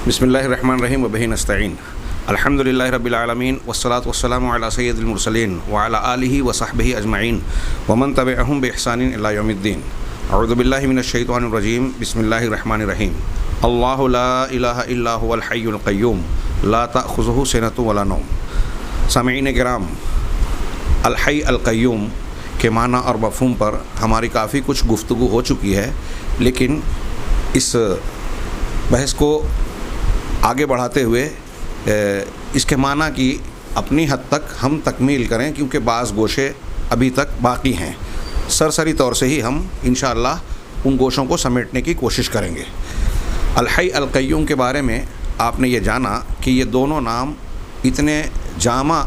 بسم اللہ الرحمن الرحیم وبہ نستعین الحمد للہ رب العالمین والصلاة والسلام علی سید المرسلین وعلی آلہ وصحبہ اجمعین ومن تبعہم بإحسان الی یوم الدین اعوذ باللہ من الشیطان الرجیم بسم اللہ الرحمن الرحیم اللہ لا الہ الا هو الحی القیوم لا تأخذہ سنۃ ولا نوم۔ سامعین کرام، الحی القیوم کے معنی اور مفہوم پر ہماری کافی کچھ گفتگو ہو چکی ہے، لیکن اس بحث کو آگے بڑھاتے ہوئے اس کے معنی کی اپنی حد تک ہم تکمیل کریں، کیونکہ بعض گوشے ابھی تک باقی ہیں۔ سرسری طور سے ہی ہم انشاءاللہ ان گوشوں کو سمیٹنے کی کوشش کریں گے۔ الحی القیوم کے بارے میں آپ نے یہ جانا کہ یہ دونوں نام اتنے جامع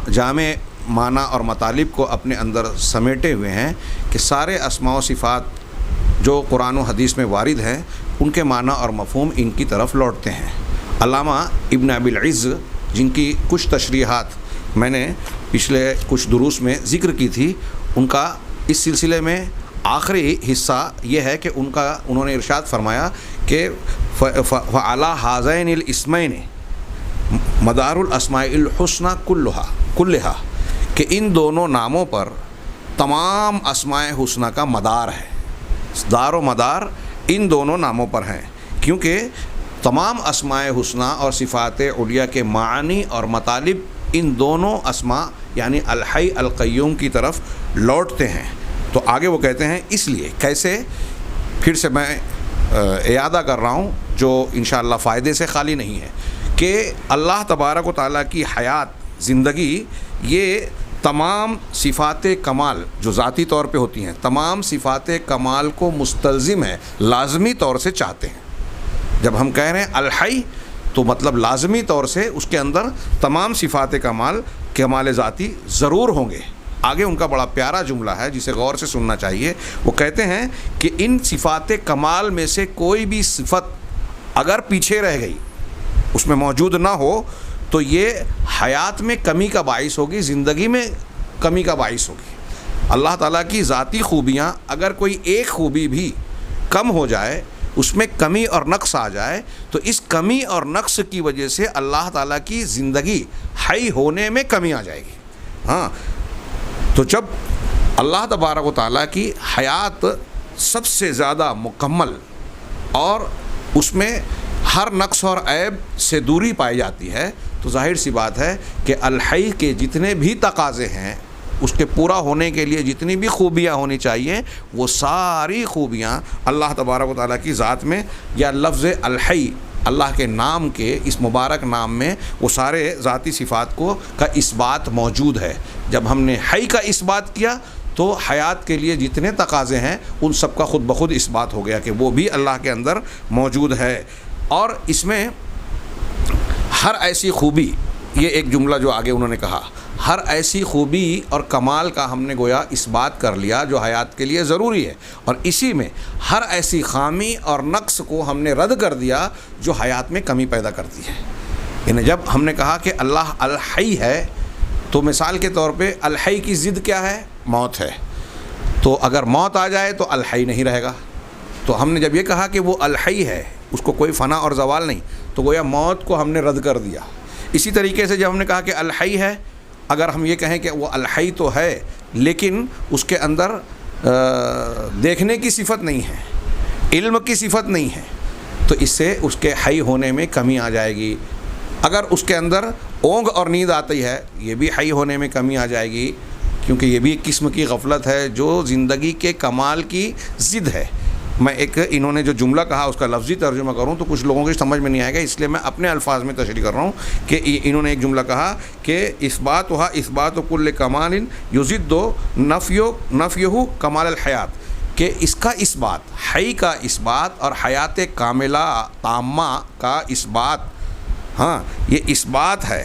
معنی اور مطالب کو اپنے اندر سمیٹے ہوئے ہیں کہ سارے اسماء و صفات جو قرآن و حدیث میں وارد ہیں ان کے معنی اور مفہوم ان کی طرف لوٹتے ہیں۔ علامہ ابن ابی العز، جن کی کچھ تشریحات میں نے پچھلے کچھ دروس میں ذکر کی تھی، ان کا اس سلسلے میں آخری حصہ یہ ہے کہ انہوں نے ارشاد فرمایا کہ فعلی ہذین الاسمین مدار الاسماء الحسنى کلھا، کہ ان دونوں ناموں پر تمام اسماء حسنہ کا مدار ہے، دار و مدار ان دونوں ناموں پر ہیں، کیونکہ تمام اسماء حسنہ اور صفات علیہ کے معنی اور مطالب ان دونوں اسماء یعنی الحی القیوم کی طرف لوٹتے ہیں۔ تو آگے وہ کہتے ہیں اس لیے کیسے، پھر سے میں اعادہ کر رہا ہوں جو انشاءاللہ فائدے سے خالی نہیں ہے، کہ اللہ تبارک و تعالیٰ کی حیات، زندگی، یہ تمام صفات کمال جو ذاتی طور پہ ہوتی ہیں، تمام صفات کمال کو مستلزم ہے، لازمی طور سے چاہتے ہیں۔ جب ہم کہہ رہے ہیں الحی تو مطلب لازمی طور سے اس کے اندر تمام صفات کمال ذاتی ضرور ہوں گے۔ آگے ان کا بڑا پیارا جملہ ہے جسے غور سے سننا چاہیے۔ وہ کہتے ہیں کہ ان صفات کمال میں سے کوئی بھی صفت اگر پیچھے رہ گئی، اس میں موجود نہ ہو، تو یہ حیات میں کمی کا باعث ہوگی، زندگی میں کمی کا باعث ہوگی۔ اللہ تعالیٰ کی ذاتی خوبیاں اگر کوئی ایک خوبی بھی کم ہو جائے، اس میں کمی اور نقص آ جائے، تو اس کمی اور نقص کی وجہ سے اللہ تعالیٰ کی زندگی حی ہونے میں کمی آ جائے گی۔ ہاں، تو جب اللہ تبارک و تعالیٰ کی حیات سب سے زیادہ مکمل اور اس میں ہر نقص اور عیب سے دوری پائی جاتی ہے، تو ظاہر سی بات ہے کہ الحی کے جتنے بھی تقاضے ہیں، اس کے پورا ہونے کے لیے جتنی بھی خوبیاں ہونی چاہیے، وہ ساری خوبیاں اللہ تبارک و تعالیٰ کی ذات میں، یا لفظ الحی اللہ کے نام کے اس مبارک نام میں وہ سارے ذاتی صفات کا اثبات موجود ہے۔ جب ہم نے حی کا اثبات کیا تو حیات کے لیے جتنے تقاضے ہیں ان سب کا خود بخود اثبات ہو گیا کہ وہ بھی اللہ کے اندر موجود ہے۔ اور اس میں ہر ایسی خوبی، یہ ایک جملہ جو آگے انہوں نے کہا، ہر ایسی خوبی اور کمال کا ہم نے گویا اثبات کر لیا جو حیات کے لیے ضروری ہے، اور اسی میں ہر ایسی خامی اور نقص کو ہم نے رد کر دیا جو حیات میں کمی پیدا کرتی ہے۔ یعنی جب ہم نے کہا کہ اللہ الحی ہے، تو مثال کے طور پہ الحی کی ضد کیا ہے؟ موت ہے۔ تو اگر موت آ جائے تو الحی نہیں رہے گا۔ تو ہم نے جب یہ کہا کہ وہ الحی ہے، اس کو کوئی فنا اور زوال نہیں، تو گویا موت کو ہم نے رد کر دیا۔ اسی طریقے سے جب ہم نے کہا کہ الحی ہے، اگر ہم یہ کہیں کہ وہ الحی تو ہے لیکن اس کے اندر دیکھنے کی صفت نہیں ہے، علم کی صفت نہیں ہے، تو اس سے اس کے حی ہونے میں کمی آ جائے گی۔ اگر اس کے اندر اونگ اور نیند آتی ہے، یہ بھی حی ہونے میں کمی آ جائے گی، کیونکہ یہ بھی ایک قسم کی غفلت ہے جو زندگی کے کمال کی ضد ہے۔ میں انہوں نے جو جملہ کہا اس کا لفظی ترجمہ کروں تو کچھ لوگوں کی سمجھ میں نہیں آئے گا، اس لیے میں اپنے الفاظ میں تشریح کر رہا ہوں کہ انہوں نے ایک جملہ کہا کہ اثبات کل کمال یزد نفیہ کمال الحیات، کہ اس کا اثبات، حی کا اثبات اور حیات کاملہ تامہ کا اثبات، ہاں یہ اثبات ہے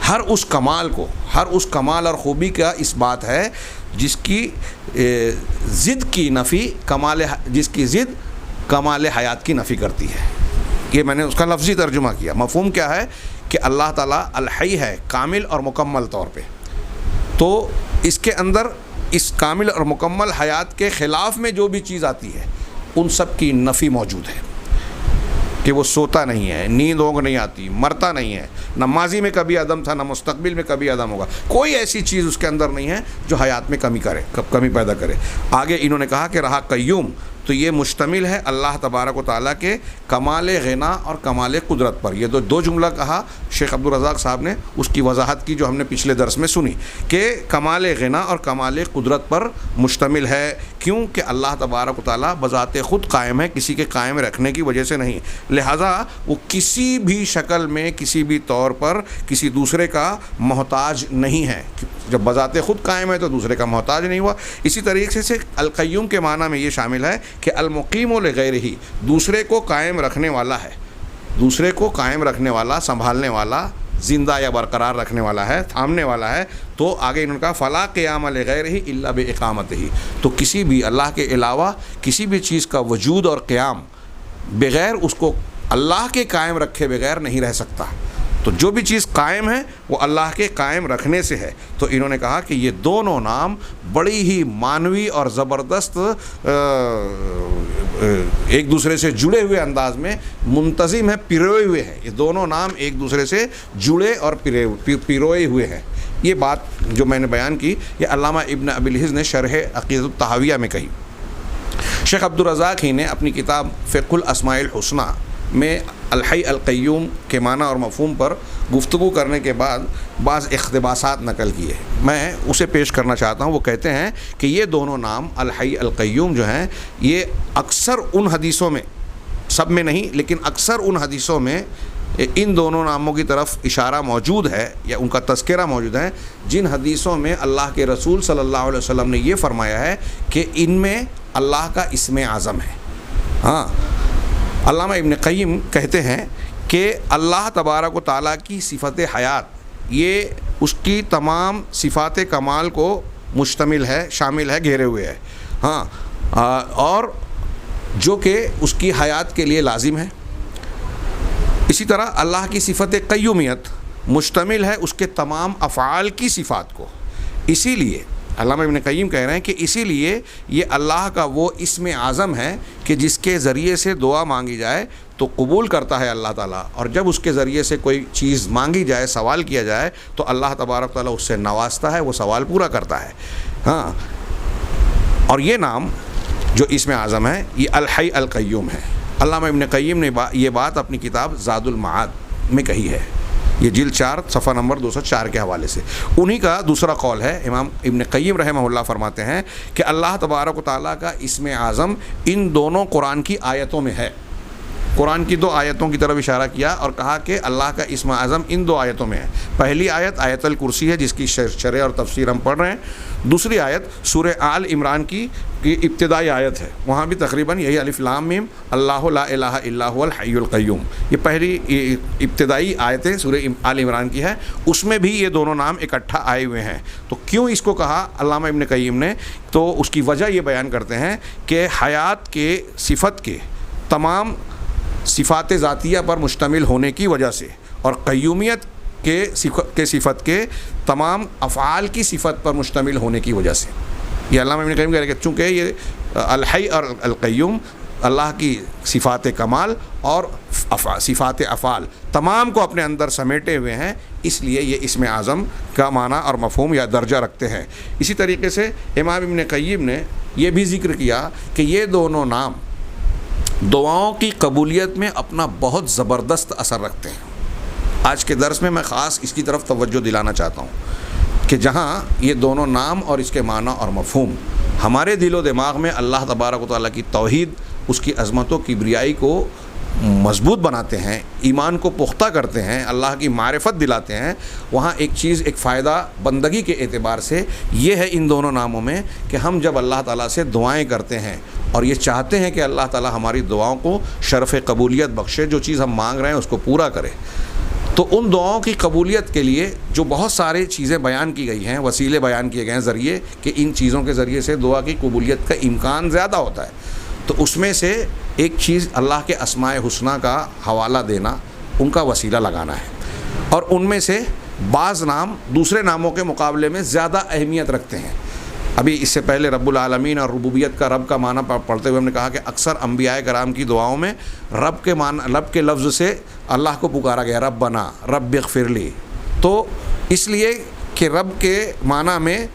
ہر اس کمال کو، ہر اس کمال اور خوبی کا اثبات ہے جس کی ضد کی نفی جس کی ضد کمال حیات کی نفی کرتی ہے۔ یہ میں نے اس کا لفظی ترجمہ کیا۔ مفہوم کیا ہے کہ اللہ تعالیٰ الحی ہے کامل اور مکمل طور پہ، تو اس کے اندر اس کامل اور مکمل حیات کے خلاف میں جو بھی چیز آتی ہے ان سب کی نفی موجود ہے۔ کہ وہ سوتا نہیں ہے، نیند اونگ نہیں آتی، مرتا نہیں ہے، نہ ماضی میں کبھی عدم تھا، نہ مستقبل میں کبھی عدم ہوگا، کوئی ایسی چیز اس کے اندر نہیں ہے جو حیات میں کمی پیدا کرے۔ آگے انہوں نے کہا کہ رہا قیوم، تو یہ مشتمل ہے اللہ تبارک و تعالیٰ کے کمال غنا اور کمال قدرت پر۔ یہ دو جملہ کہا شیخ عبدالرزاق صاحب نے، اس کی وضاحت کی جو ہم نے پچھلے درس میں سنی، کہ کمال غنا اور کمال قدرت پر مشتمل ہے۔ کیوں کہ اللہ تبارک و تعالیٰ بذات خود قائم ہے، کسی کے قائم رکھنے کی وجہ سے نہیں، لہٰذا وہ کسی بھی شکل میں کسی بھی طور پر کسی دوسرے کا محتاج نہیں ہے۔ جب بذات خود قائم ہے تو دوسرے کا محتاج نہیں ہوا۔ اسی طریقے سے القیوم کے معنی میں یہ شامل ہے کہ المقیم لغیرہ، دوسرے کو قائم رکھنے والا ہے، دوسرے کو قائم رکھنے والا، سنبھالنے والا، زندہ یا برقرار رکھنے والا ہے، تھامنے والا ہے۔ تو آگے انہوں نے کہا فلا قیام لغیرہ الا باقامتہ، تو کسی بھی اللہ کے علاوہ کسی بھی چیز کا وجود اور قیام بغیر اس کو اللہ کے قائم رکھے بغیر نہیں رہ سکتا۔ تو جو بھی چیز قائم ہے وہ اللہ کے قائم رکھنے سے ہے۔ تو انہوں نے کہا کہ یہ دونوں نام بڑی ہی معنوی اور زبردست ایک دوسرے سے جڑے ہوئے انداز میں منتظم ہے، پیروئے ہوئے ہیں۔ یہ دونوں نام ایک دوسرے سے جڑے اور پیروئے ہوئے ہیں۔ یہ بات جو میں نے بیان کی یہ علامہ ابن ابی العز نے شرح عقیدۃ الطحاویہ میں کہی۔ شیخ عبدالرزاق ہی نے اپنی کتاب فقہ الاسماء الحسنی میں الحی القیوم کے معنی اور مفہوم پر گفتگو کرنے کے بعد بعض اقتباسات نقل کیے، میں اسے پیش کرنا چاہتا ہوں۔ وہ کہتے ہیں کہ یہ دونوں نام الحی القیوم جو ہیں یہ اکثر ان حدیثوں میں، سب میں نہیں لیکن اکثر ان حدیثوں میں ان دونوں ناموں کی طرف اشارہ موجود ہے یا ان کا تذکرہ موجود ہے جن حدیثوں میں اللہ کے رسول صلی اللہ علیہ وسلم نے یہ فرمایا ہے کہ ان میں اللہ کا اسم اعظم ہے۔ ہاں، علامہ ابن قیم کہتے ہیں کہ اللہ تبارک و تعالیٰ کی صفت حیات یہ اس کی تمام صفات کمال کو مشتمل ہے، شامل ہے، گھیرے ہوئے ہے۔ ہاں، اور جو کہ اس کی حیات کے لیے لازم ہے۔ اسی طرح اللہ کی صفت قیومیت مشتمل ہے اس کے تمام افعال کی صفات کو۔ اسی لیے علامہ ابن قیم کہہ رہے ہیں کہ اسی لیے یہ اللہ کا وہ اسم اعظم ہے کہ جس کے ذریعے سے دعا مانگی جائے تو قبول کرتا ہے اللہ تعالیٰ، اور جب اس کے ذریعے سے کوئی چیز مانگی جائے، سوال کیا جائے تو اللہ تبارک تعالیٰ اس سے نوازتا ہے، وہ سوال پورا کرتا ہے۔ ہاں، اور یہ نام جو اسم اعظم ہے یہ الحی القیوم ہے۔ علامہ ابن قیم نے یہ بات اپنی کتاب زاد المعاد میں کہی ہے، یہ جلد 4 صفحہ نمبر 204 کے حوالے سے۔ انہی کا دوسرا قول ہے، امام ابن قیم رحمہ اللہ فرماتے ہیں کہ اللہ تبارک و تعالیٰ کا اسم اعظم ان دونوں قرآن کی آیتوں میں ہے۔ قرآن کی 2 آیتوں کی طرف اشارہ کیا اور کہا کہ اللہ کا اسم اعظم ان 2 آیتوں میں ہے۔ پہلی آیت آیت الکرسی ہے جس کی شرح اور تفسیر ہم پڑھ رہے ہیں۔ دوسری آیت سورہ آل عمران کی ابتدائی آیت ہے، وہاں بھی تقریباً یہی الف لام میم اللہ لا الہ الا هو الحی القیوم، یہ پہلی ابتدائی آیتیں سورہ آل عمران کی ہے، اس میں بھی یہ دونوں نام اکٹھا آئے ہوئے ہیں۔ تو کیوں اس کو کہا علامہ ابن قیم نے، تو اس کی وجہ یہ بیان کرتے ہیں کہ حیات کے صفت کے تمام صفات ذاتیہ پر مشتمل ہونے کی وجہ سے اور قیومیت کے صفت کے تمام افعال کی صفت پر مشتمل ہونے کی وجہ سے یہ علامہ ابن قیم کہہ رہے کہ چونکہ یہ الحی اور القیوم اللہ کی صفات کمال اور صفات افعال تمام کو اپنے اندر سمیٹے ہوئے ہیں، اس لیے یہ اسم اعظم کا معنی اور مفہوم یا درجہ رکھتے ہیں۔ اسی طریقے سے امام ابن قیم نے یہ بھی ذکر کیا کہ یہ دونوں نام دعاؤں کی قبولیت میں اپنا بہت زبردست اثر رکھتے ہیں۔ آج کے درس میں خاص اس کی طرف توجہ دلانا چاہتا ہوں کہ جہاں یہ دونوں نام اور اس کے معنی اور مفہوم ہمارے دل و دماغ میں اللہ تبارک و تعالیٰ کی توحید، اس کی عظمت و کبریائی کو مضبوط بناتے ہیں، ایمان کو پختہ کرتے ہیں، اللہ کی معرفت دلاتے ہیں، وہاں ایک چیز، ایک فائدہ بندگی کے اعتبار سے یہ ہے ان دونوں ناموں میں کہ ہم جب اللہ تعالیٰ سے دعائیں کرتے ہیں اور یہ چاہتے ہیں کہ اللہ تعالیٰ ہماری دعاؤں کو شرف قبولیت بخشے، جو چیز ہم مانگ رہے ہیں اس کو پورا کرے، تو ان دعاؤں کی قبولیت کے لیے جو بہت ساری چیزیں بیان کی گئی ہیں، وسیلے بیان کیے گئے ہیں، ذریعے کہ ان چیزوں کے ذریعے سے دعا کی قبولیت کا امکان زیادہ ہوتا ہے، تو اس میں سے ایک چیز اللہ کے اسماء حسنی کا حوالہ دینا، ان کا وسیلہ لگانا ہے، اور ان میں سے بعض نام دوسرے ناموں کے مقابلے میں زیادہ اہمیت رکھتے ہیں۔ ابھی اس سے پہلے رب العالمین اور ربوبیت کا رب کا معنی پڑھتے ہوئے ہم نے کہا کہ اکثر انبیاء کرام کی دعاؤں میں رب کے لفظ سے اللہ کو پکارا گیا، ربنا رب اغفر لی. تو اس لیے کہ رب کے معنی میں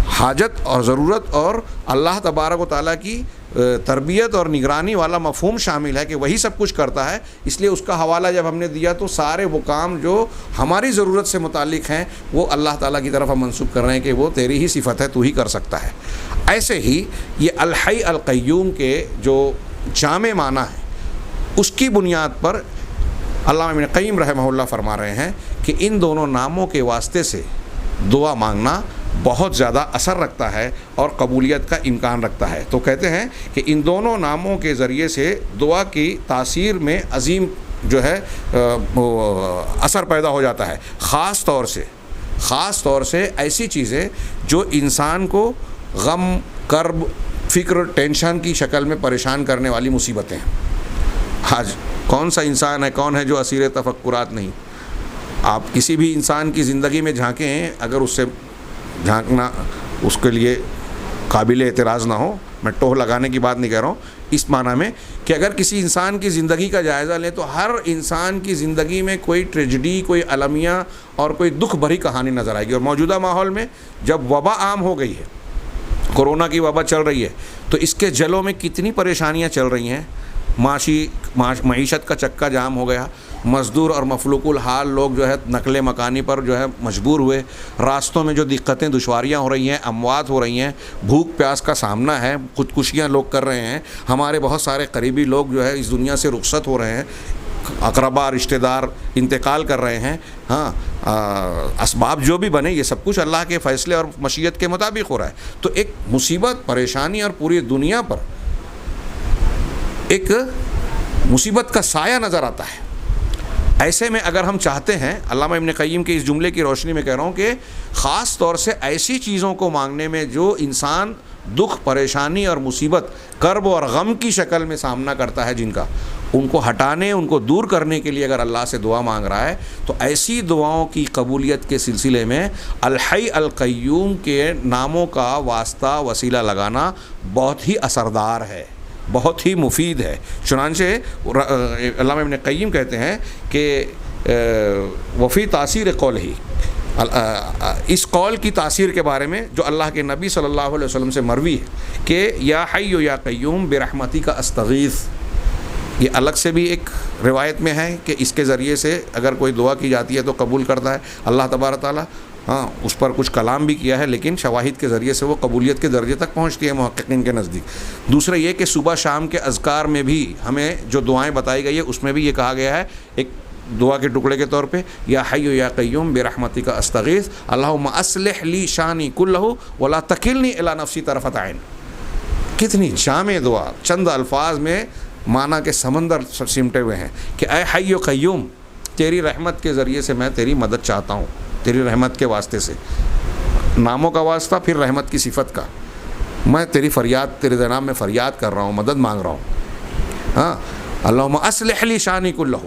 حاجت اور ضرورت اور اللہ تبارک و تعالیٰ کی تربیت اور نگرانی والا مفہوم شامل ہے کہ وہی سب کچھ کرتا ہے. اس لیے اس کا حوالہ جب ہم نے دیا تو سارے وہ کام جو ہماری ضرورت سے متعلق ہیں وہ اللہ تعالیٰ کی طرف ہم منسوب کر رہے ہیں کہ وہ تیری ہی صفت ہے، تو ہی کر سکتا ہے. ایسے ہی یہ الحی القیوم کے جو جامع معنی ہے اس کی بنیاد پر علامہ ابن قیم رحمہ اللہ فرما رہے ہیں کہ ان دونوں ناموں کے واسطے سے دعا مانگنا بہت زیادہ اثر رکھتا ہے اور قبولیت کا امکان رکھتا ہے. تو کہتے ہیں کہ ان دونوں ناموں کے ذریعے سے دعا کی تاثیر میں عظیم جو ہے اثر پیدا ہو جاتا ہے. خاص طور سے ایسی چیزیں جو انسان کو غم، کرب، فکر، ٹینشن کی شکل میں پریشان کرنے والی مصیبتیں ہیں. آج کون سا انسان ہے، کون ہے جو اسیر تفکرات نہیں؟ آپ کسی بھی انسان کی زندگی میں جھانکیں، اگر اس سے جھانکنا اس کے لیے قابل اعتراض نہ ہو، میں ٹوہ لگانے کی بات نہیں کہہ رہا ہوں، اس معنی میں کہ اگر کسی انسان کی زندگی کا جائزہ لیں تو ہر انسان کی زندگی میں کوئی ٹریجڈی، کوئی المیہ اور کوئی دکھ بھری کہانی نظر آئے گی. اور موجودہ ماحول میں جب وبا عام ہو گئی ہے، کورونا کی وبا چل رہی ہے، تو اس کے جلوں میں کتنی پریشانیاں چل رہی ہیں. معیشت کا چکا جام ہو گیا، مزدور اور مفلوق الحال لوگ جو ہے نقل مکانی پر جو ہے مجبور ہوئے، راستوں میں جو دقتیں دشواریاں ہو رہی ہیں، اموات ہو رہی ہیں، بھوک پیاس کا سامنا ہے، خودکشیاں لوگ کر رہے ہیں، ہمارے بہت سارے قریبی لوگ جو ہے اس دنیا سے رخصت ہو رہے ہیں، اقربا رشتہ دار انتقال کر رہے ہیں. اسباب جو بھی بنے یہ سب کچھ اللہ کے فیصلے اور مشیت کے مطابق ہو رہا ہے. تو ایک مصیبت، پریشانی اور پوری دنیا پر ایک مصیبت کا سایہ نظر آتا ہے. ایسے میں اگر ہم چاہتے ہیں، علامہ ابن قیم کے اس جملے کی روشنی میں کہہ رہا ہوں کہ خاص طور سے ایسی چیزوں کو مانگنے میں جو انسان دکھ، پریشانی اور مصیبت، کرب اور غم کی شکل میں سامنا کرتا ہے، جن کا ان کو ہٹانے، ان کو دور کرنے کے لیے اگر اللہ سے دعا مانگ رہا ہے تو ایسی دعاؤں کی قبولیت کے سلسلے میں الحی القیوم کے ناموں کا واسطہ، وسیلہ لگانا بہت ہی اثردار ہے، بہت ہی مفید ہے. چنانچہ علامہ ابن قیم کہتے ہیں کہ وفی تاثیر قول ہی، اس قول کی تاثیر کے بارے میں جو اللہ کے نبی صلی اللہ علیہ وسلم سے مروی ہے کہ یا حی یا قیوم برحمتی کا استغیث، یہ الگ سے بھی ایک روایت میں ہے کہ اس کے ذریعے سے اگر کوئی دعا کی جاتی ہے تو قبول کرتا ہے اللہ تبارک تعالیٰ. اس پر کچھ کلام بھی کیا ہے لیکن شواہد کے ذریعے سے وہ قبولیت کے درجے تک پہنچتی ہے محققین کے نزدیک. دوسرا یہ کہ صبح شام کے اذکار میں بھی ہمیں جو دعائیں بتائی گئی ہے اس میں بھی یہ کہا گیا ہے ایک دعا کے ٹکڑے کے طور پہ یا حی یا قیوم برحمتک استغیث اللہم اصلح لی شانی کلہ ولا تکلنی الی نفسی طرفۃ عین. کتنی جامع دعا، چند الفاظ میں معنی کے سمندر سمٹے ہوئے ہیں کہ اے حی و قیوم، تیری رحمت کے ذریعے سے میں تیری مدد چاہتا ہوں، تیری رحمت کے واسطے سے، ناموں کا واسطہ پھر رحمت کی صفت کا، میں تیری فریاد، تیرے جناب میں فریاد کر رہا ہوں، مدد مانگ رہا ہوں. اللہم اصلح لی شانی کلہ،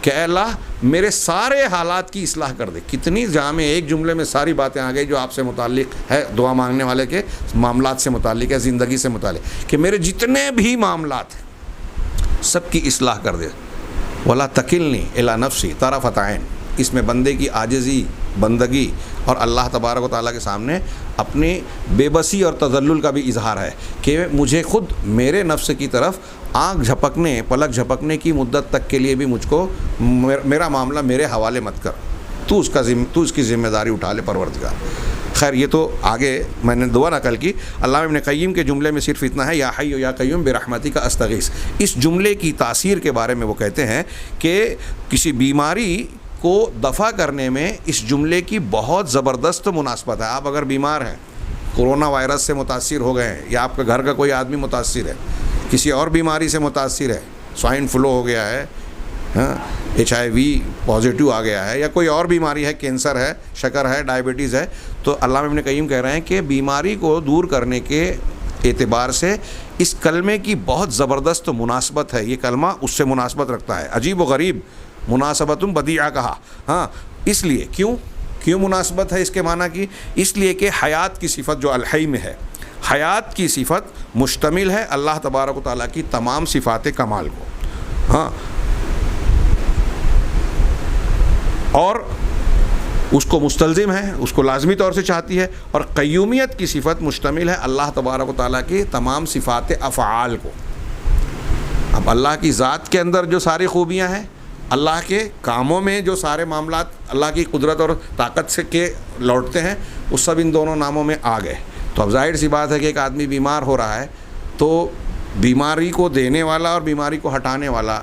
کہ اے اللہ میرے سارے حالات کی اصلاح کر دے. کتنی جامع، ایک جملے میں ساری باتیں آ گئی جو آپ سے متعلق ہے، دعا مانگنے والے کے معاملات سے متعلق ہے، زندگی سے متعلق، کہ میرے جتنے بھی معاملات ہیں سب کی اصلاح کر دے. ولا تکلنی الی نفسی طرفۃ عین، اس میں بندے کی عاجزی، بندگی اور اللہ تبارک و تعالیٰ کے سامنے اپنی بے بسی اور تذلل کا بھی اظہار ہے کہ مجھے خود میرے نفس کی طرف آنکھ جھپکنے، پلک جھپکنے کی مدت تک کے لیے بھی مجھ کو میرا معاملہ میرے حوالے مت کر، تو اس کی ذمہ داری اٹھا لے پروردگار. خیر یہ تو آگے میں نے دعا نقل کی. علامہ ابن قیم کے جملے میں صرف اتنا ہے یا حی یا قیوم برحمتک استغیث. اس جملے کی تاثیر کے بارے میں وہ کہتے ہیں کہ کسی بیماری کو دفع کرنے میں اس جملے کی بہت زبردست مناسبت ہے. آپ اگر بیمار ہیں، کورونا وائرس سے متاثر ہو گئے ہیں، یا آپ کے گھر کا کوئی آدمی متاثر ہے، کسی اور بیماری سے متاثر ہے، سوائن فلو ہو گیا ہے، HIV پازیٹیو آ گیا ہے، یا کوئی اور بیماری ہے، کینسر ہے، شکر ہے، ڈائبٹیز ہے، تو علامہ ابن قیم کہہ رہے ہیں کہ بیماری کو دور کرنے کے اعتبار سے اس کلمے کی بہت زبردست مناسبت ہے. یہ کلمہ اس سے مناسبت رکھتا ہے. عجیب و غریب، مناسبت بدیعہ کہا. اس لیے کیوں کیوں مناسبت ہے اس کے معنی کی؟ اس لیے کہ حیات کی صفت جو الحی میں ہے، حیات کی صفت مشتمل ہے اللہ تبارک و تعالیٰ کی تمام صفات کمال کو، ہاں، اور اس کو مستلزم ہے، اس کو لازمی طور سے چاہتی ہے. اور قیومیت کی صفت مشتمل ہے اللہ تبارک و تعالیٰ کی تمام صفات افعال کو. اب اللہ کی ذات کے اندر جو ساری خوبیاں ہیں، اللہ کے کاموں میں جو سارے معاملات اللہ کی قدرت اور طاقت سے کے لوٹتے ہیں، وہ سب ان دونوں ناموں میں آ گئے. تو اب ظاہر سی بات ہے کہ ایک آدمی بیمار ہو رہا ہے تو بیماری کو دینے والا اور بیماری کو ہٹانے والا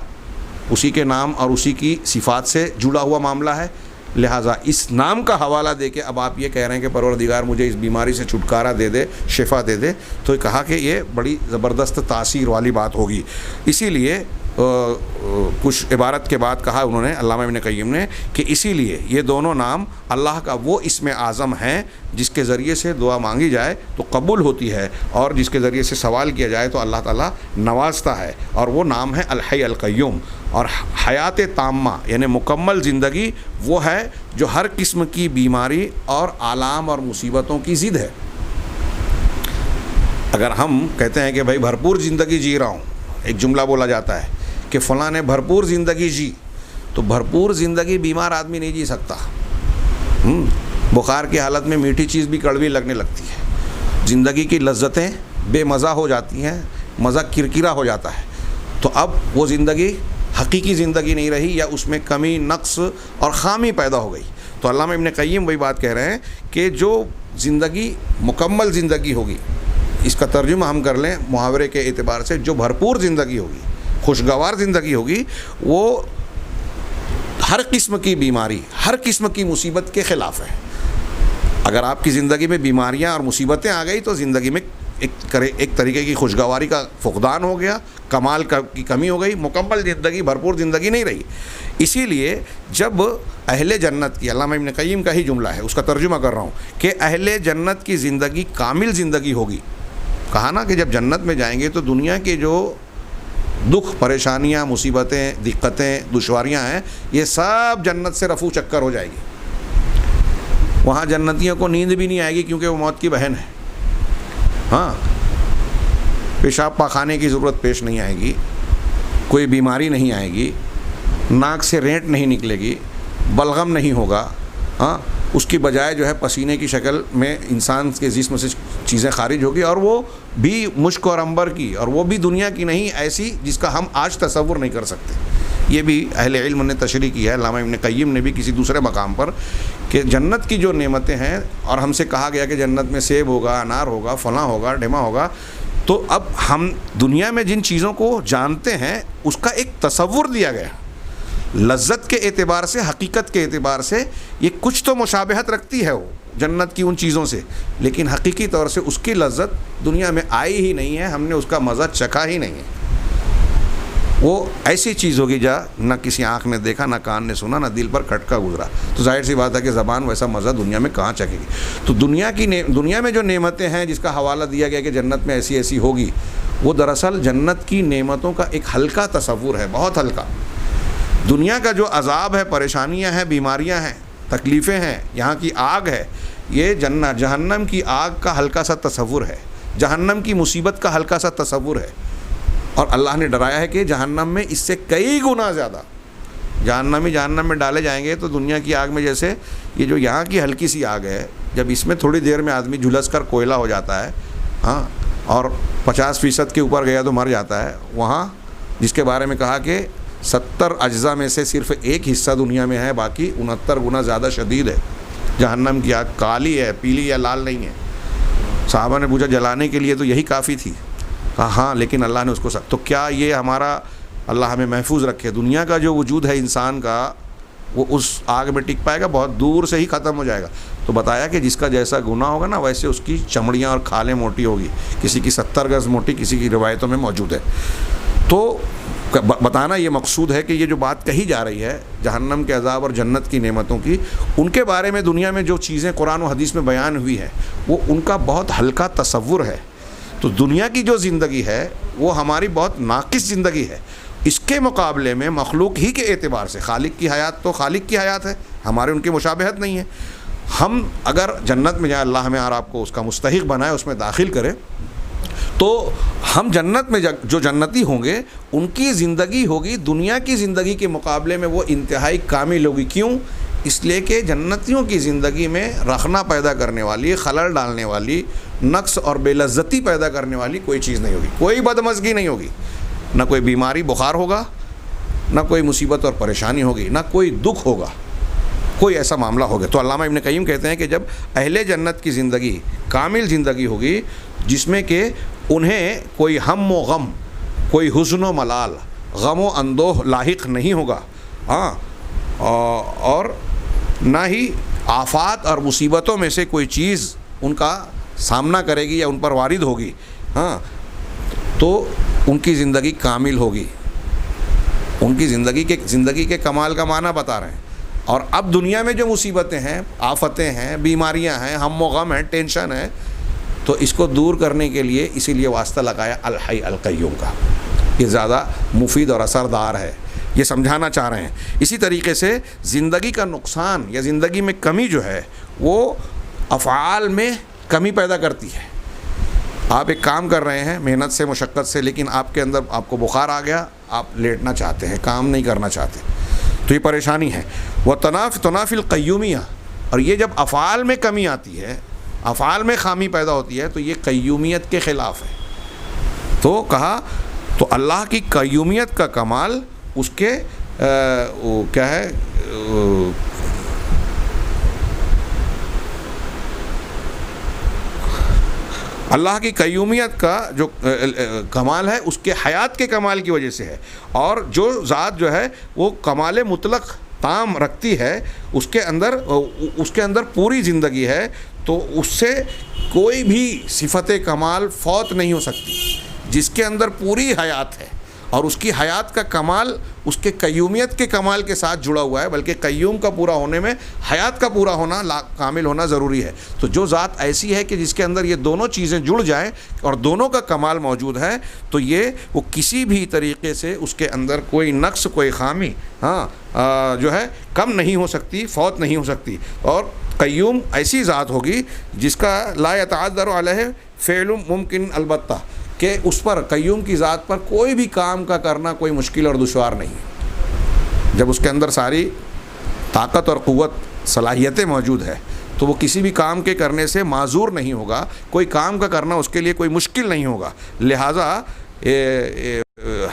اسی کے نام اور اسی کی صفات سے جڑا ہوا معاملہ ہے. لہٰذا اس نام کا حوالہ دے کے اب آپ یہ کہہ رہے ہیں کہ پروردگار مجھے اس بیماری سے چھٹکارا دے دے، شفا دے دے، تو کہا کہ یہ بڑی زبردست تاثیر والی بات ہوگی. اسی لیے کچھ عبارت کے بعد کہا انہوں نے، علامہ ابن قیم نے، کہ اسی لیے یہ دونوں نام اللہ کا وہ اسم اعظم ہیں جس کے ذریعے سے دعا مانگی جائے تو قبول ہوتی ہے، اور جس کے ذریعے سے سوال کیا جائے تو اللہ تعالیٰ نوازتا ہے. اور وہ نام ہے الحی القیوم. اور حیات تامہ یعنی مکمل زندگی وہ ہے جو ہر قسم کی بیماری اور آلام اور مصیبتوں کی ضد ہے. اگر ہم کہتے ہیں کہ بھائی بھرپور زندگی جی رہا ہوں، ایک جملہ بولا جاتا ہے کہ فلاں نے بھرپور زندگی جی، تو بھرپور زندگی بیمار آدمی نہیں جی سکتا. بخار کی حالت میں میٹھی چیز بھی کڑوی لگنے لگتی ہے، زندگی کی لذتیں بے مزہ ہو جاتی ہیں، مزہ کرکرا ہو جاتا ہے. تو اب وہ زندگی حقیقی زندگی نہیں رہی، یا اس میں کمی، نقص اور خامی پیدا ہو گئی. تو علامہ ابن قیم وہی بات کہہ رہے ہیں کہ جو زندگی مکمل زندگی ہوگی، اس کا ترجمہ ہم کر لیں محاورے کے اعتبار سے، جو بھرپور زندگی ہوگی، خوشگوار زندگی ہوگی، وہ ہر قسم کی بیماری، ہر قسم کی مصیبت کے خلاف ہے. اگر آپ کی زندگی میں بیماریاں اور مصیبتیں آ گئی تو زندگی میں ایک طریقے کی خوشگواری کا فقدان ہو گیا، کمال کی کمی ہو گئی، مکمل زندگی، بھرپور زندگی نہیں رہی. اسی لیے جب اہل جنت کی، علامہ ابن قیم کا ہی جملہ ہے، اس کا ترجمہ کر رہا ہوں، کہ اہل جنت کی زندگی کامل زندگی ہوگی. کہا نا کہ جب جنت میں جائیں گے تو دنیا کے جو دکھ، پریشانیاں، مصیبتیں، دقتیں، دشواریاں ہیں، یہ سب جنت سے رفو چکر ہو جائے گی. وہاں جنتیوں کو نیند بھی نہیں آئے گی کیونکہ وہ موت کی بہن ہے. ہاں، پیشاب پاخانے کی ضرورت پیش نہیں آئے گی، کوئی بیماری نہیں آئے گی، ناک سے رینٹ نہیں نکلے گی، بلغم نہیں ہوگا. ہاں، اس کی بجائے جو ہے پسینے کی شکل میں انسان کے جسم سے چیزیں خارج ہوگی، اور وہ بھی مشک اور عنبر کی، اور وہ بھی دنیا کی نہیں، ایسی جس کا ہم آج تصور نہیں کر سکتے. یہ بھی اہل علم نے تشریح کی ہے، علامہ ابن قیم نے بھی کسی دوسرے مقام پر، کہ جنت کی جو نعمتیں ہیں، اور ہم سے کہا گیا کہ جنت میں سیب ہوگا، انار ہوگا، فلاں ہوگا، ڈھیما ہوگا. تو اب ہم دنیا میں جن چیزوں کو جانتے ہیں اس کا ایک تصور دیا گیا، لذت کے اعتبار سے، حقیقت کے اعتبار سے یہ کچھ تو مشابہت رکھتی ہے وہ جنت کی ان چیزوں سے، لیکن حقیقی طور سے اس کی لذت دنیا میں آئی ہی نہیں ہے، ہم نے اس کا مزہ چکھا ہی نہیں ہے. وہ ایسی چیز ہوگی جہاں نہ کسی آنکھ نے دیکھا، نہ کان نے سنا، نہ دل پر کھٹکا گزرا. تو ظاہر سی بات ہے کہ زبان ویسا مزہ دنیا میں کہاں چکھے گی. تو دنیا میں جو نعمتیں ہیں جس کا حوالہ دیا گیا کہ جنت میں ایسی ایسی ہوگی، وہ دراصل جنت کی نعمتوں کا ایک ہلکا تصور ہے، بہت ہلکا. دنیا کا جو عذاب ہے، پریشانیاں ہیں، بیماریاں ہیں، تکلیفیں ہیں، یہاں کی آگ ہے، یہ جہنم کی آگ کا ہلکا سا تصور ہے، جہنم کی مصیبت کا ہلکا سا تصور ہے. اور اللہ نے ڈرایا ہے کہ جہنم میں اس سے کئی گنا زیادہ جہنم میں ڈالے جائیں گے. تو دنیا کی آگ میں جیسے یہ جو یہاں کی ہلکی سی آگ ہے، جب اس میں تھوڑی دیر میں آدمی جھلس کر کوئلہ ہو جاتا ہے، ہاں، اور 50% کے اوپر گیا تو مر جاتا ہے، وہاں جس کے بارے میں کہا کہ 70 اجزاء میں سے صرف ایک حصہ دنیا میں ہے، باقی 69 گنا زیادہ شدید ہے. جہنم کی آگ کالی ہے، پیلی یا لال نہیں ہے. صحابہ نے پوچھا جلانے کے لیے تو یہی کافی تھی. کہا ہاں، لیکن اللہ نے اس کو تو کیا یہ ہمارا اللہ ہمیں محفوظ رکھے، دنیا کا جو وجود ہے انسان کا، وہ اس آگ میں ٹک پائے گا؟ بہت دور سے ہی ختم ہو جائے گا. تو بتایا کہ جس کا جیسا گناہ ہوگا نا، ویسے اس کی چمڑیاں اور کھالیں موٹی ہوگی. کسی کی 70 گز موٹی، کسی کی روایتوں میں موجود ہے. تو بتانا یہ مقصود ہے کہ یہ جو بات کہی جا رہی ہے جہنم کے عذاب اور جنت کی نعمتوں کی، ان کے بارے میں دنیا میں جو چیزیں قرآن و حدیث میں بیان ہوئی ہیں، وہ ان کا بہت ہلکا تصور ہے. تو دنیا کی جو زندگی ہے وہ ہماری بہت ناقص زندگی ہے. اس کے مقابلے میں مخلوق ہی کے اعتبار سے خالق کی حیات تو خالق کی حیات ہے، ہمارے ان کی مشابہت نہیں ہے. ہم اگر جنت میں جائیں، اللہ ہمیں اور آپ کو اس کا مستحق بنائے، اس میں داخل کرے، تو ہم جنت میں جو جنتی ہوں گے ان کی زندگی ہوگی دنیا کی زندگی کے مقابلے میں وہ انتہائی کامل ہوگی. کیوں؟ اس لیے کہ جنتیوں کی زندگی میں رخنا پیدا کرنے والی، خلل ڈالنے والی، نقص اور بے لذتی پیدا کرنے والی کوئی چیز نہیں ہوگی، کوئی بدمزگی نہیں ہوگی، نہ کوئی بیماری بخار ہوگا، نہ کوئی مصیبت اور پریشانی ہوگی، نہ کوئی دکھ ہوگا، کوئی ایسا معاملہ ہوگا. تو علامہ ابن قیم کہتے ہیں کہ جب اہل جنت کی زندگی کامل زندگی ہوگی جس میں کہ انہیں کوئی ہم و غم، کوئی حزن و ملال، غم و اندوہ لاحق نہیں ہوگا، ہاں، اور نہ ہی آفات اور مصیبتوں میں سے کوئی چیز ان کا سامنا کرے گی یا ان پر وارد ہوگی، ہاں، تو ان کی زندگی کامل ہوگی. ان کی زندگی کے کمال کا معنی بتا رہے ہیں. اور اب دنیا میں جو مصیبتیں ہیں، آفتیں ہیں، بیماریاں ہیں، ہم و غم ہیں، ٹینشن ہے، تو اس کو دور کرنے کے لیے اسی لیے واسطہ لگایا الحی القیوم کا. یہ زیادہ مفید اور اثردار ہے، یہ سمجھانا چاہ رہے ہیں. اسی طریقے سے زندگی کا نقصان یا زندگی میں کمی جو ہے وہ افعال میں کمی پیدا کرتی ہے. آپ ایک کام کر رہے ہیں محنت سے، مشقت سے، لیکن آپ کے اندر آپ کو بخار آ گیا، آپ لیٹنا چاہتے ہیں، کام نہیں کرنا چاہتے، تو یہ پریشانی ہے. وہ تنافی القیومیہ، اور یہ جب افعال میں کمی آتی ہے، افعال میں خامی پیدا ہوتی ہے، تو یہ قیومیت کے خلاف ہے. تو کہا تو اللہ کی قیومیت کا کمال اس کے کیا ہے، اللہ کی قیومیت کا جو کمال ہے اس کے حیات کے کمال کی وجہ سے ہے. اور جو ذات جو ہے وہ کمال مطلق تام رکھتی ہے، اس کے اندر پوری زندگی ہے، تو اس سے کوئی بھی صفت کمال فوت نہیں ہو سکتی. جس کے اندر پوری حیات ہے اور اس کی حیات کا کمال اس کے قیومیت کے کمال کے ساتھ جڑا ہوا ہے، بلکہ قیوم کا پورا ہونے میں حیات کا پورا ہونا، کامل ہونا ضروری ہے. تو جو ذات ایسی ہے کہ جس کے اندر یہ دونوں چیزیں جڑ جائیں اور دونوں کا کمال موجود ہے، تو وہ کسی بھی طریقے سے اس کے اندر کوئی نقص، کوئی خامی جو ہے کم نہیں ہو سکتی، فوت نہیں ہو سکتی. اور قیوم ایسی ذات ہوگی جس کا لا یتعذر علیہ فعل ممکن، البتہ کہ اس پر، قیوم کی ذات پر کوئی بھی کام کا کرنا کوئی مشکل اور دشوار نہیں. جب اس کے اندر ساری طاقت اور قوت، صلاحیتیں موجود ہے، تو وہ کسی بھی کام کے کرنے سے معذور نہیں ہوگا، کوئی کام کا کرنا اس کے لیے کوئی مشکل نہیں ہوگا. لہٰذا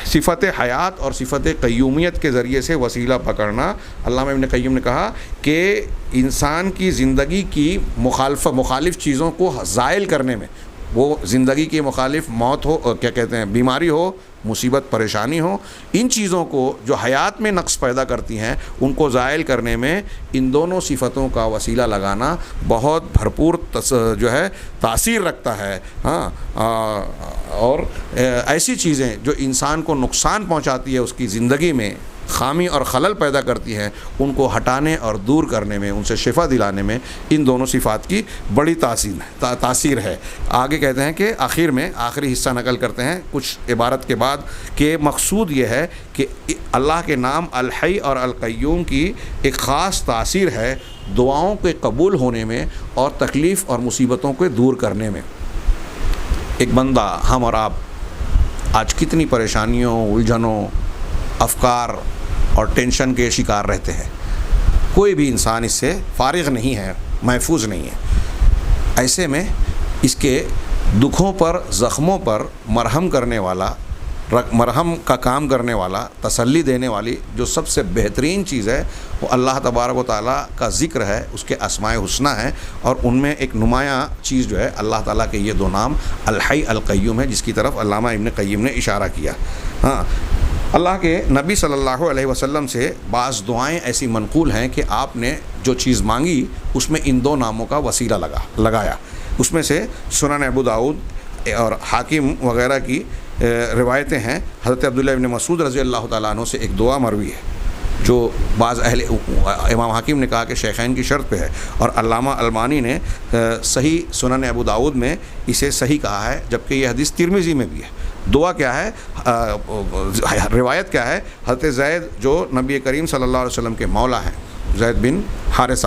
صفت حیات اور صفت قیومیت کے ذریعے سے وسیلہ پکڑنا، علامہ ابن قیم نے کہا کہ انسان کی زندگی کی مخالف چیزوں کو زائل کرنے میں، وہ زندگی کے مخالف موت ہو، کیا کہتے ہیں، بیماری ہو، مصیبت، پریشانی ہو، ان چیزوں کو جو حیات میں نقص پیدا کرتی ہیں ان کو زائل کرنے میں ان دونوں صفتوں کا وسیلہ لگانا بہت بھرپور جو ہے تاثیر رکھتا ہے. اور ایسی چیزیں جو انسان کو نقصان پہنچاتی ہے، اس کی زندگی میں خامی اور خلل پیدا کرتی ہیں، ان کو ہٹانے اور دور کرنے میں، ان سے شفا دلانے میں ان دونوں صفات کی بڑی تاثیر ہے. آگے کہتے ہیں کہ آخر میں آخری حصہ نقل کرتے ہیں کچھ عبارت کے بعد کہ مقصود یہ ہے کہ اللہ کے نام الحی اور القیوم کی ایک خاص تاثیر ہے دعاؤں کے قبول ہونے میں اور تکلیف اور مصیبتوں کو دور کرنے میں. ایک بندہ، ہم اور آپ آج کتنی پریشانیوں، الجھنوں، افکار اور ٹینشن کے شکار رہتے ہیں. کوئی بھی انسان اس سے فارغ نہیں ہے، محفوظ نہیں ہے. ایسے میں اس کے دکھوں پر، زخموں پر مرہم کرنے والا، مرہم کا کام کرنے والا، تسلی دینے والی جو سب سے بہترین چیز ہے وہ اللہ تبارک و تعالیٰ کا ذکر ہے، اس کے اسماء حسنہ ہیں. اور ان میں ایک نمایاں چیز جو ہے اللہ تعالیٰ کے یہ دو نام الحی القیوم ہے، جس کی طرف علامہ ابن قیم نے اشارہ کیا. اللہ کے نبی صلی اللہ علیہ وسلم سے بعض دعائیں ایسی منقول ہیں کہ آپ نے جو چیز مانگی اس میں ان دو ناموں کا وسیلہ لگایا. اس میں سے سنن ابو داؤد اور حاکم وغیرہ کی روایتیں ہیں. حضرت عبداللہ ابن مسعود رضی اللہ تعالیٰ عنہ سے ایک دعا مروی ہے جو بعض امام حاکم نے کہا کہ شیخین کی شرط پہ ہے، اور علامہ البانی نے صحیح سنن ابو داؤد میں اسے صحیح کہا ہے، جبکہ یہ حدیث ترمذی میں بھی ہے. دعا کیا ہے، روایت کیا ہے؟ حضرت زید جو نبی کریم صلی اللہ علیہ وسلم کے مولا ہیں، زید بن حارثہ،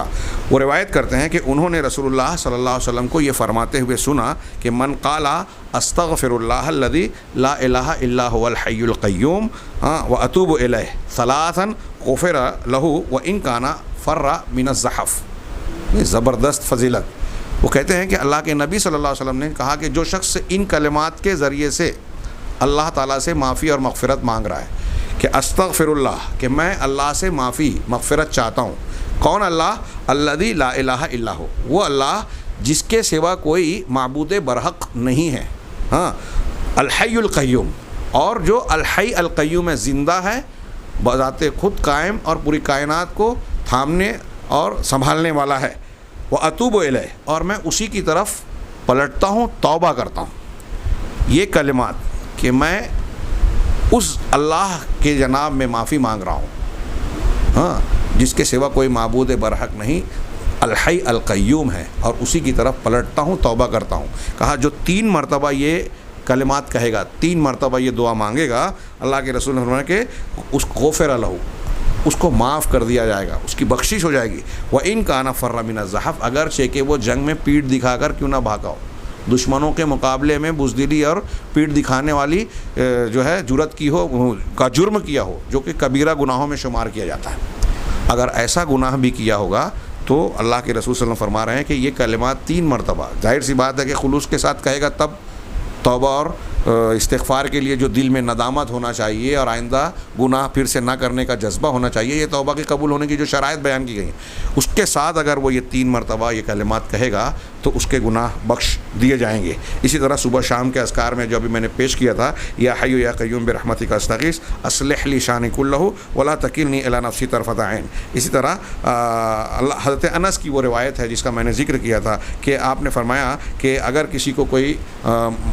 وہ روایت کرتے ہیں کہ انہوں نے رسول اللہ صلی اللہ علیہ وسلم کو یہ فرماتے ہوئے سنا کہ من قال استغفر اللہ الذی لا الہ الا هو الحی القیوم واتوب الیہ ثلاثا غفر له وان کان فر من الزحف. یہ زبردست فضیلت. وہ کہتے ہیں کہ اللہ کے نبی صلی اللہ علیہ وسلم نے کہا کہ جو شخص ان کلمات کے ذریعے سے اللہ تعالیٰ سے معافی اور مغفرت مانگ رہا ہے کہ استغفر اللہ، کہ میں اللہ سے معافی مغفرت چاہتا ہوں. کون اللہ؟ الذی لا الہ الا ہو، وہ اللہ جس کے سوا کوئی معبود برحق نہیں ہے. ہاں، الحی القیوم، اور جو الحی القیوم ہے، زندہ ہے، بذات خود قائم اور پوری کائنات کو تھامنے اور سنبھالنے والا ہے. وہ اتوب الیہ، اور میں اسی کی طرف پلٹتا ہوں، توبہ کرتا ہوں. یہ کلمات کہ میں اس اللہ کے جناب میں معافی مانگ رہا ہوں، ہاں، جس کے سوا کوئی معبود برحق نہیں، الحی القیوم ہے، اور اسی کی طرف پلٹتا ہوں، توبہ کرتا ہوں. کہا جو 3 مرتبہ یہ کلمات کہے گا، 3 مرتبہ یہ دعا مانگے گا، اللہ کے رسول نے فرمایا کہ اس کو غفر لہ، اس کو معاف کر دیا جائے گا، اس کی بخشش ہو جائے گی. وَإِن كَانَ فَرَّ مِنَ الزَّحْفِ، اگرچہ کہ وہ جنگ میں پیٹھ دکھا کر کیوں نہ بھاگا ہو، دشمنوں کے مقابلے میں بزدلی اور پیٹھ دکھانے والی جو ہے جرت کی ہو، کا جرم کیا ہو، جو کہ کبیرہ گناہوں میں شمار کیا جاتا ہے. اگر ایسا گناہ بھی کیا ہوگا تو اللہ کے رسول صلی اللہ علیہ وسلم فرما رہے ہیں کہ یہ کلمات 3 مرتبہ، ظاہر سی بات ہے کہ خلوص کے ساتھ کہے گا، تب توبہ اور استغفار کے لیے جو دل میں ندامت ہونا چاہیے اور آئندہ گناہ پھر سے نہ کرنے کا جذبہ ہونا چاہیے، یہ توبہ کے قبول ہونے کی جو شرائط بیان کی گئی ہیں، اس کے ساتھ اگر وہ یہ 3 مرتبہ یہ کلمات کہے گا تو اس کے گناہ بخش دیے جائیں گے. اسی طرح صبح شام کے اذکار میں جو ابھی میں نے پیش کیا تھا، یا حی یا قیوم برحمتک استغیث اصلح لی شانی کلہ ولا تکلنی الی نفسی طرفۃ عین. اسی طرح حضرت انس کی وہ روایت ہے جس کا میں نے ذکر کیا تھا کہ آپ نے فرمایا کہ اگر کسی کو کوئی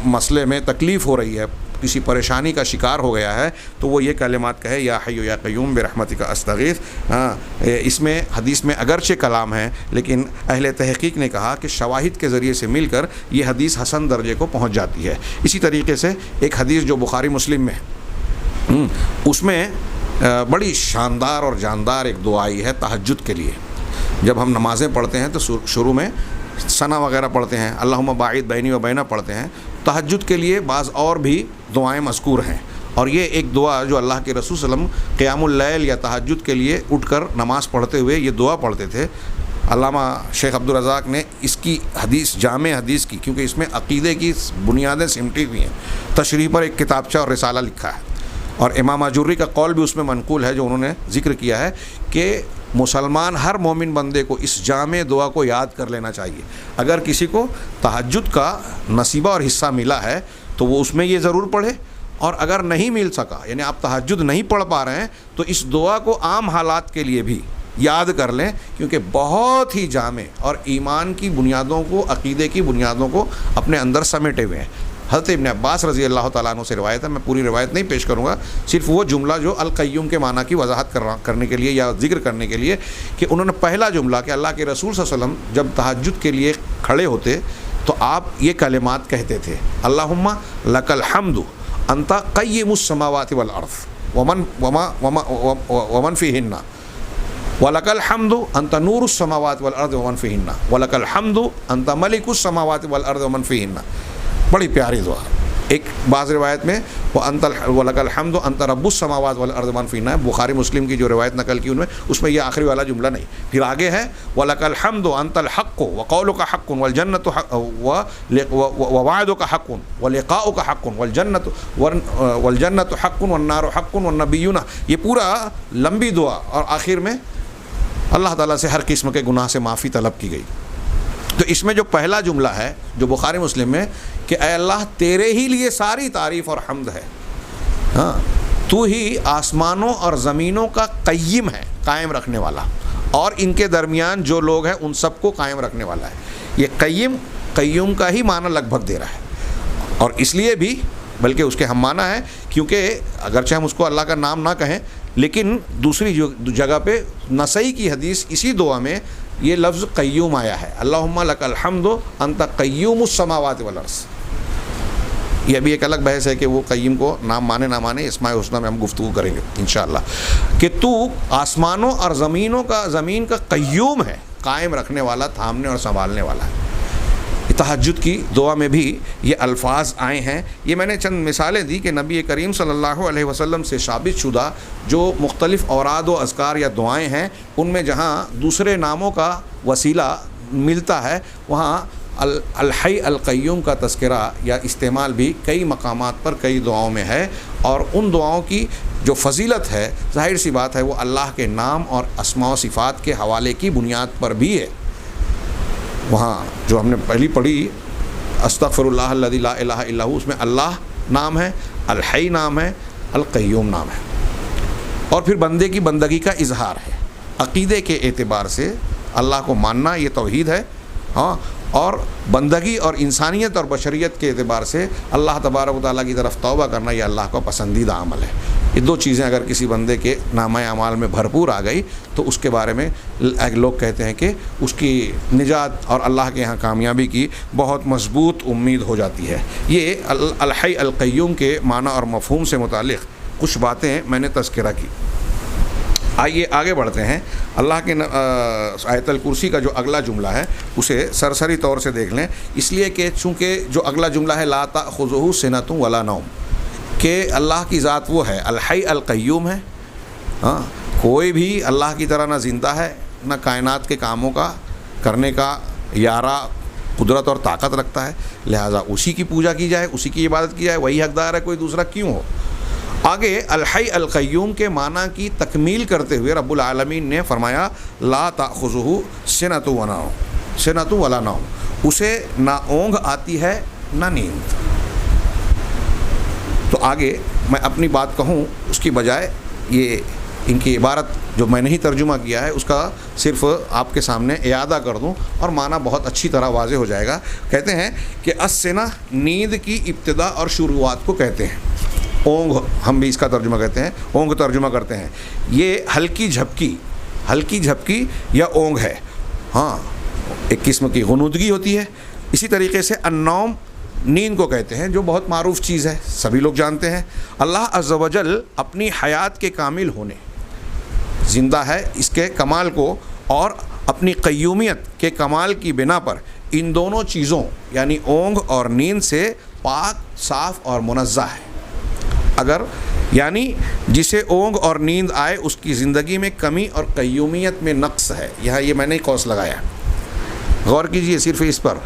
مسئلے میں تکلیف ہو رہی ہے، کسی پریشانی کا شکار ہو گیا ہے، تو وہ یہ کلمات کہے، یا حی یا قیوم برحمتک استغیث. اس میں حدیث میں اگرچہ کلام ہے، لیکن اہل تحقیق نے کہا کہ شواہد کے ذریعے سے مل کر یہ حدیث حسن درجے کو پہنچ جاتی ہے. اسی طریقے سے ایک حدیث جو بخاری مسلم میں، اس میں بڑی شاندار اور جاندار ایک دعا آئی ہے تہجد کے لیے. جب ہم نمازیں پڑھتے ہیں تو شروع میں ثنا وغیرہ پڑھتے ہیں، اللہم باعث بینی و بینہ پڑھتے ہیں. تہجد کے لیے بعض اور بھی دعائیں مذکور ہیں، اور یہ ایک دعا جو اللہ کے رسول صلی اللہ علیہ وسلم قیام اللیل یا تہجد کے لیے اٹھ کر نماز پڑھتے ہوئے یہ دعا پڑھتے تھے. علامہ شیخ عبدالرزاق نے اس کی حدیث، جامع حدیث کی، کیونکہ اس میں عقیدے کی بنیادیں سمٹی ہوئی ہیں، تشریح پر ایک کتابچہ اور رسالہ لکھا ہے. اور امام اجوری کا قول بھی اس میں منقول ہے جو انہوں نے ذکر کیا ہے کہ مسلمان ہر مومن بندے کو اس جامع دعا کو یاد کر لینا چاہیے. اگر کسی کو تہجد کا نصیبہ اور حصہ ملا ہے تو وہ اس میں یہ ضرور پڑھے، اور اگر نہیں مل سکا، یعنی آپ تہجد نہیں پڑھ پا رہے ہیں، تو اس دعا کو عام حالات کے لیے بھی یاد کر لیں، کیونکہ بہت ہی جامع اور ایمان کی بنیادوں کو، عقیدے کی بنیادوں کو اپنے اندر سمیٹے ہوئے ہیں. حضرت ابن عباس رضی اللہ تعالیٰ عنہ سے روایت ہے، میں پوری روایت نہیں پیش کروں گا، صرف وہ جملہ جو القیوم کے معنی کی وضاحت کرنے کے لیے یا ذکر کرنے کے لیے، کہ انہوں نے پہلا جملہ کہ اللہ کے رسول صلی اللہ علیہ وسلم جب تہجد کے لیے کھڑے ہوتے تو آپ یہ کلمات کہتے تھے، اللہم لک الحمد انت قیم السماوات والارض ومن فیہن، وَلَكَ الْحَمْدُ أَنْتَ نُورُ السَّمَاوَاتِ وَالْأَرْضِ وَمَنْ فِيهِنَّ وَلَكَ الْحَمْدُ أَنْتَ مَلِكُ السَّمَاوَاتِ وَالْأَرْضِ وَمَنْ فِيهِنَّ. بڑی پیاری دعا. ایک بعض روایت میں وَلَكَ الْحَمْدُ أَنْتَ رَبُّ السَّمَاوَاتِ وَالْأَرْضِ وَمَنْ فِيهِنَّ. بخاری مسلم کی جو روایت نقل کی ان میں، اس میں یہ آخری والا جملہ نہیں. پھر آگے ہے وَلَكَ الْحَمْدُ أَنْتَ الْحَقُّ وَقَوْلُكَ حَقٌّ وَوَعْدُكَ حَقٌّ وَلِقَاؤُكَ حَقٌّ وَالْجَنَّةُ حَقٌّ وَالنَّارُ حَقٌّ وَالنَّبِيُّونَ. یہ پورا لمبی دعا، اور آخر میں اللہ تعالیٰ سے ہر قسم کے گناہ سے معافی طلب کی گئی. تو اس میں جو پہلا جملہ ہے جو بخاری مسلم میں، کہ اے اللہ تیرے ہی لیے ساری تعریف اور حمد ہے، ہاں، تو ہی آسمانوں اور زمینوں کا قیم ہے، قائم رکھنے والا، اور ان کے درمیان جو لوگ ہیں ان سب کو قائم رکھنے والا ہے. یہ قیوم کا ہی معنی لگ بھگ دے رہا ہے، اور اس لیے بھی بلکہ اس کے ہم معنی ہے، کیونکہ اگرچہ ہم اس کو اللہ کا نام نہ کہیں، لیکن دوسری جگہ پہ نسائی کی حدیث اسی دعا میں یہ لفظ قیوم آیا ہے، اللہم لک الحمد انت قیوم السماوات والارض. یہ بھی ایک الگ بحث ہے کہ وہ قیم کو نام مانے نہ مانے، اسماء الحسنی میں ہم گفتگو کریں گے انشاءاللہ، کہ تو آسمانوں اور زمین کا قیوم ہے، قائم رکھنے والا، تھامنے اور سنبھالنے والا ہے۔ تہجد کی دعا میں بھی یہ الفاظ آئے ہیں۔ یہ میں نے چند مثالیں دی کہ نبی کریم صلی اللہ علیہ وسلم سے ثابت شدہ جو مختلف اوراد و اذکار یا دعائیں ہیں، ان میں جہاں دوسرے ناموں کا وسیلہ ملتا ہے وہاں الحی القیوم کا تذکرہ یا استعمال بھی کئی مقامات پر کئی دعاؤں میں ہے، اور ان دعاؤں کی جو فضیلت ہے ظاہر سی بات ہے وہ اللہ کے نام اور اسماء و صفات کے حوالے کی بنیاد پر بھی ہے۔ وہاں جو ہم نے پہلی پڑھی استغفر اللہ الذی لا الہ الا ہو، اس میں اللہ نام ہے، الحی نام ہے، القیوم نام ہے، اور پھر بندے کی بندگی کا اظہار ہے۔ عقیدے کے اعتبار سے اللہ کو ماننا یہ توحید ہے، ہاں، اور بندگی اور انسانیت اور بشریت کے اعتبار سے اللہ تبارک و تعالیٰ کی طرف توبہ کرنا یہ اللہ کا پسندیدہ عمل ہے۔ یہ دو چیزیں اگر کسی بندے کے نامہ اعمال میں بھرپور آ گئی تو اس کے بارے میں لوگ کہتے ہیں کہ اس کی نجات اور اللہ کے ہاں کامیابی کی بہت مضبوط امید ہو جاتی ہے۔ یہ الحی القیوم کے معنی اور مفہوم سے متعلق کچھ باتیں میں نے تذکرہ کی۔ آئیے آگے بڑھتے ہیں۔ اللہ کے آیت الکرسی کا جو اگلا جملہ ہے اسے سرسری طور سے دیکھ لیں، اس لیے کہ چونکہ جو اگلا جملہ ہے لا تأخذہ سنۃ ولا نوم، کہ اللہ کی ذات وہ ہے الحی القیوم ہے، ہاں، کوئی بھی اللہ کی طرح نہ زندہ ہے نہ کائنات کے کاموں کا کرنے کا یارہ قدرت اور طاقت رکھتا ہے، لہٰذا اسی کی پوجا کی جائے، اسی کی عبادت کی جائے، وہی حقدار ہے، کوئی دوسرا کیوں ہو۔ آگے الحی القیوم کے معنی کی تکمیل کرتے ہوئے رب العالمین نے فرمایا لا تأخذہ سنۃ ولا نوم، اسے نہ اونگ آتی ہے نہ نیند۔ تو آگے میں اپنی بات کہوں اس کی بجائے یہ ان کی عبارت جو میں نے ہی ترجمہ کیا ہے اس کا صرف آپ کے سامنے اعادہ کر دوں اور معنی بہت اچھی طرح واضح ہو جائے گا۔ کہتے ہیں کہ السنہ نیند کی ابتدا اور شروعات کو کہتے ہیں، اونگ ہم بھی اس کا ترجمہ کہتے ہیں، اونگ ترجمہ کرتے ہیں، یہ ہلکی جھپکی یا اونگ ہے، ہاں، ایک قسم کی غنودگی ہوتی ہے۔ اسی طریقے سے النوم نیند کو کہتے ہیں، جو بہت معروف چیز ہے، سبھی لوگ جانتے ہیں۔ اللہ عز و جل اپنی حیات کے کامل ہونے، زندہ ہے اس کے کمال کو اور اپنی قیومیت کے کمال کی بنا پر ان دونوں چیزوں یعنی اونگ اور نیند سے پاک، صاف اور منزہ ہے۔ اگر یعنی جسے اونگ اور نیند آئے اس کی زندگی میں کمی اور قیومیت میں نقص ہے۔ یہاں یہ میں نے قوس لگایا، غور کیجئے صرف اس پر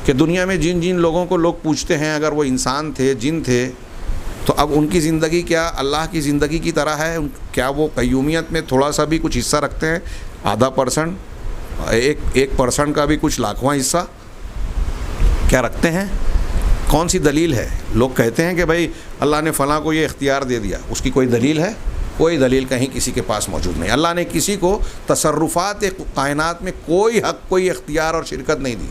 کہ دنیا میں جن لوگوں کو لوگ پوچھتے ہیں اگر وہ انسان تھے، جن تھے، تو اب ان کی زندگی کیا اللہ کی زندگی کی طرح ہے؟ کیا وہ قیومیت میں تھوڑا سا بھی کچھ حصہ رکھتے ہیں؟ %، 1% کا بھی کچھ لاکھواں حصہ کیا رکھتے ہیں؟ کون سی دلیل ہے؟ لوگ کہتے ہیں کہ بھائی اللہ نے فلاں کو یہ اختیار دے دیا، اس کی کوئی دلیل ہے؟ کوئی دلیل کہیں کسی کے پاس موجود نہیں۔ اللہ نے کسی کو تصرفات کائنات میں کوئی حق، کوئی اختیار اور شرکت نہیں دی۔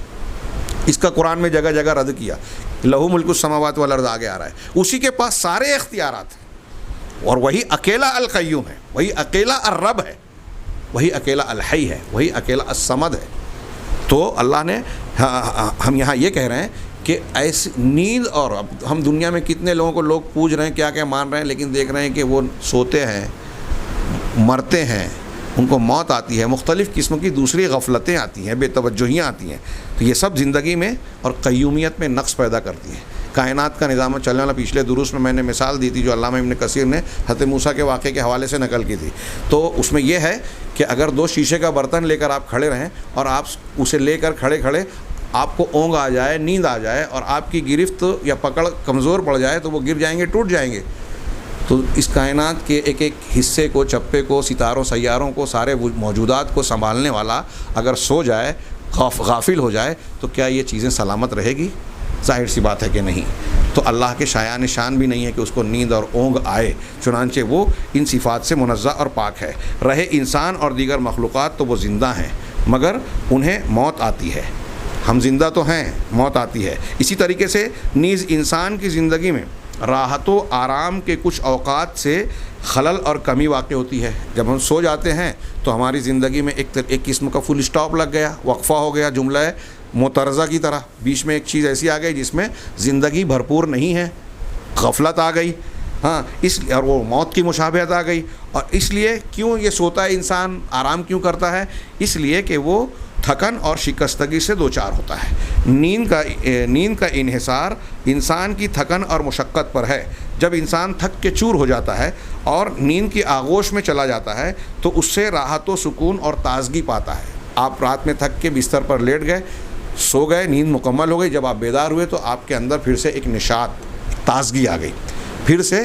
اس کا قرآن میں جگہ جگہ رد کیا، لہو ملک السماوات والارض آگے آ رہا ہے، اسی کے پاس سارے اختیارات ہیں، اور وہی اکیلا القیوم ہے، وہی اکیلا الرب ہے، وہی اکیلا الحی ہے، وہی اکیلا الصمد ہے۔ تو اللہ نے ہم یہاں یہ کہہ رہے ہیں کہ ایسی نیند، اور اب ہم دنیا میں کتنے لوگوں کو لوگ پوچھ رہے ہیں کیا کیا مان رہے ہیں، لیکن دیکھ رہے ہیں کہ وہ سوتے ہیں، مرتے ہیں، ان کو موت آتی ہے، مختلف قسم کی دوسری غفلتیں آتی ہیں، بے توجہیاں آتی ہیں، تو یہ سب زندگی میں اور قیومیت میں نقص پیدا کرتی ہیں۔ کائنات کا نظام چلنے والا، پچھلے دروس میں نے مثال دی تھی جو علامہ ابن کثیر نے حضرت موسیٰ کے واقعے کے حوالے سے نقل کی تھی، تو اس میں یہ ہے کہ اگر 2 شیشے کا برتن لے کر آپ کھڑے رہیں اور آپ اسے لے کر کھڑے آپ کو اونگ آ جائے، نیند آ جائے اور آپ کی گرفت یا پکڑ کمزور پڑ جائے تو وہ گر جائیں گے، ٹوٹ جائیں گے۔ تو اس کائنات کے ایک حصے کو، چپے کو، ستاروں سیاروں کو، سارے موجودات کو سنبھالنے والا اگر سو جائے، غافل ہو جائے، تو کیا یہ چیزیں سلامت رہے گی؟ ظاہر سی بات ہے کہ نہیں۔ تو اللہ کے شایان شان بھی نہیں ہے کہ اس کو نیند اور اونگ آئے، چنانچہ وہ ان صفات سے منزہ اور پاک ہے۔ رہے انسان اور دیگر مخلوقات تو وہ زندہ ہیں مگر انہیں موت آتی ہے، ہم زندہ تو ہیں، موت آتی ہے۔ اسی طریقے سے نیز انسان کی زندگی میں راحت و آرام کے کچھ اوقات سے خلل اور کمی واقع ہوتی ہے۔ جب ہم سو جاتے ہیں تو ہماری زندگی میں ایک قسم کا فل اسٹاپ لگ گیا، وقفہ ہو گیا، جملہ مترزہ کی طرح بیچ میں ایک چیز ایسی آ گئی جس میں زندگی بھرپور نہیں ہے، غفلت آ گئی، ہاں اس اور وہ موت کی مشابہت آ گئی. اور اس لیے کیوں یہ سوتا ہے انسان، آرام کیوں کرتا ہے؟ اس لیے کہ وہ تھکن اور شکستگی سے دوچار ہوتا ہے. نیند کا انحصار انسان کی تھکن اور مشقت پر ہے. جب انسان تھک کے چور ہو جاتا ہے اور نیند کی آغوش میں چلا جاتا ہے تو اس سے راحت و سکون اور تازگی پاتا ہے. آپ رات میں تھک کے بستر پر لیٹ گئے، سو گئے، نیند مکمل ہو گئی، جب آپ بیدار ہوئے تو آپ کے اندر پھر سے ایک نشاط، تازگی آ گئی، پھر سے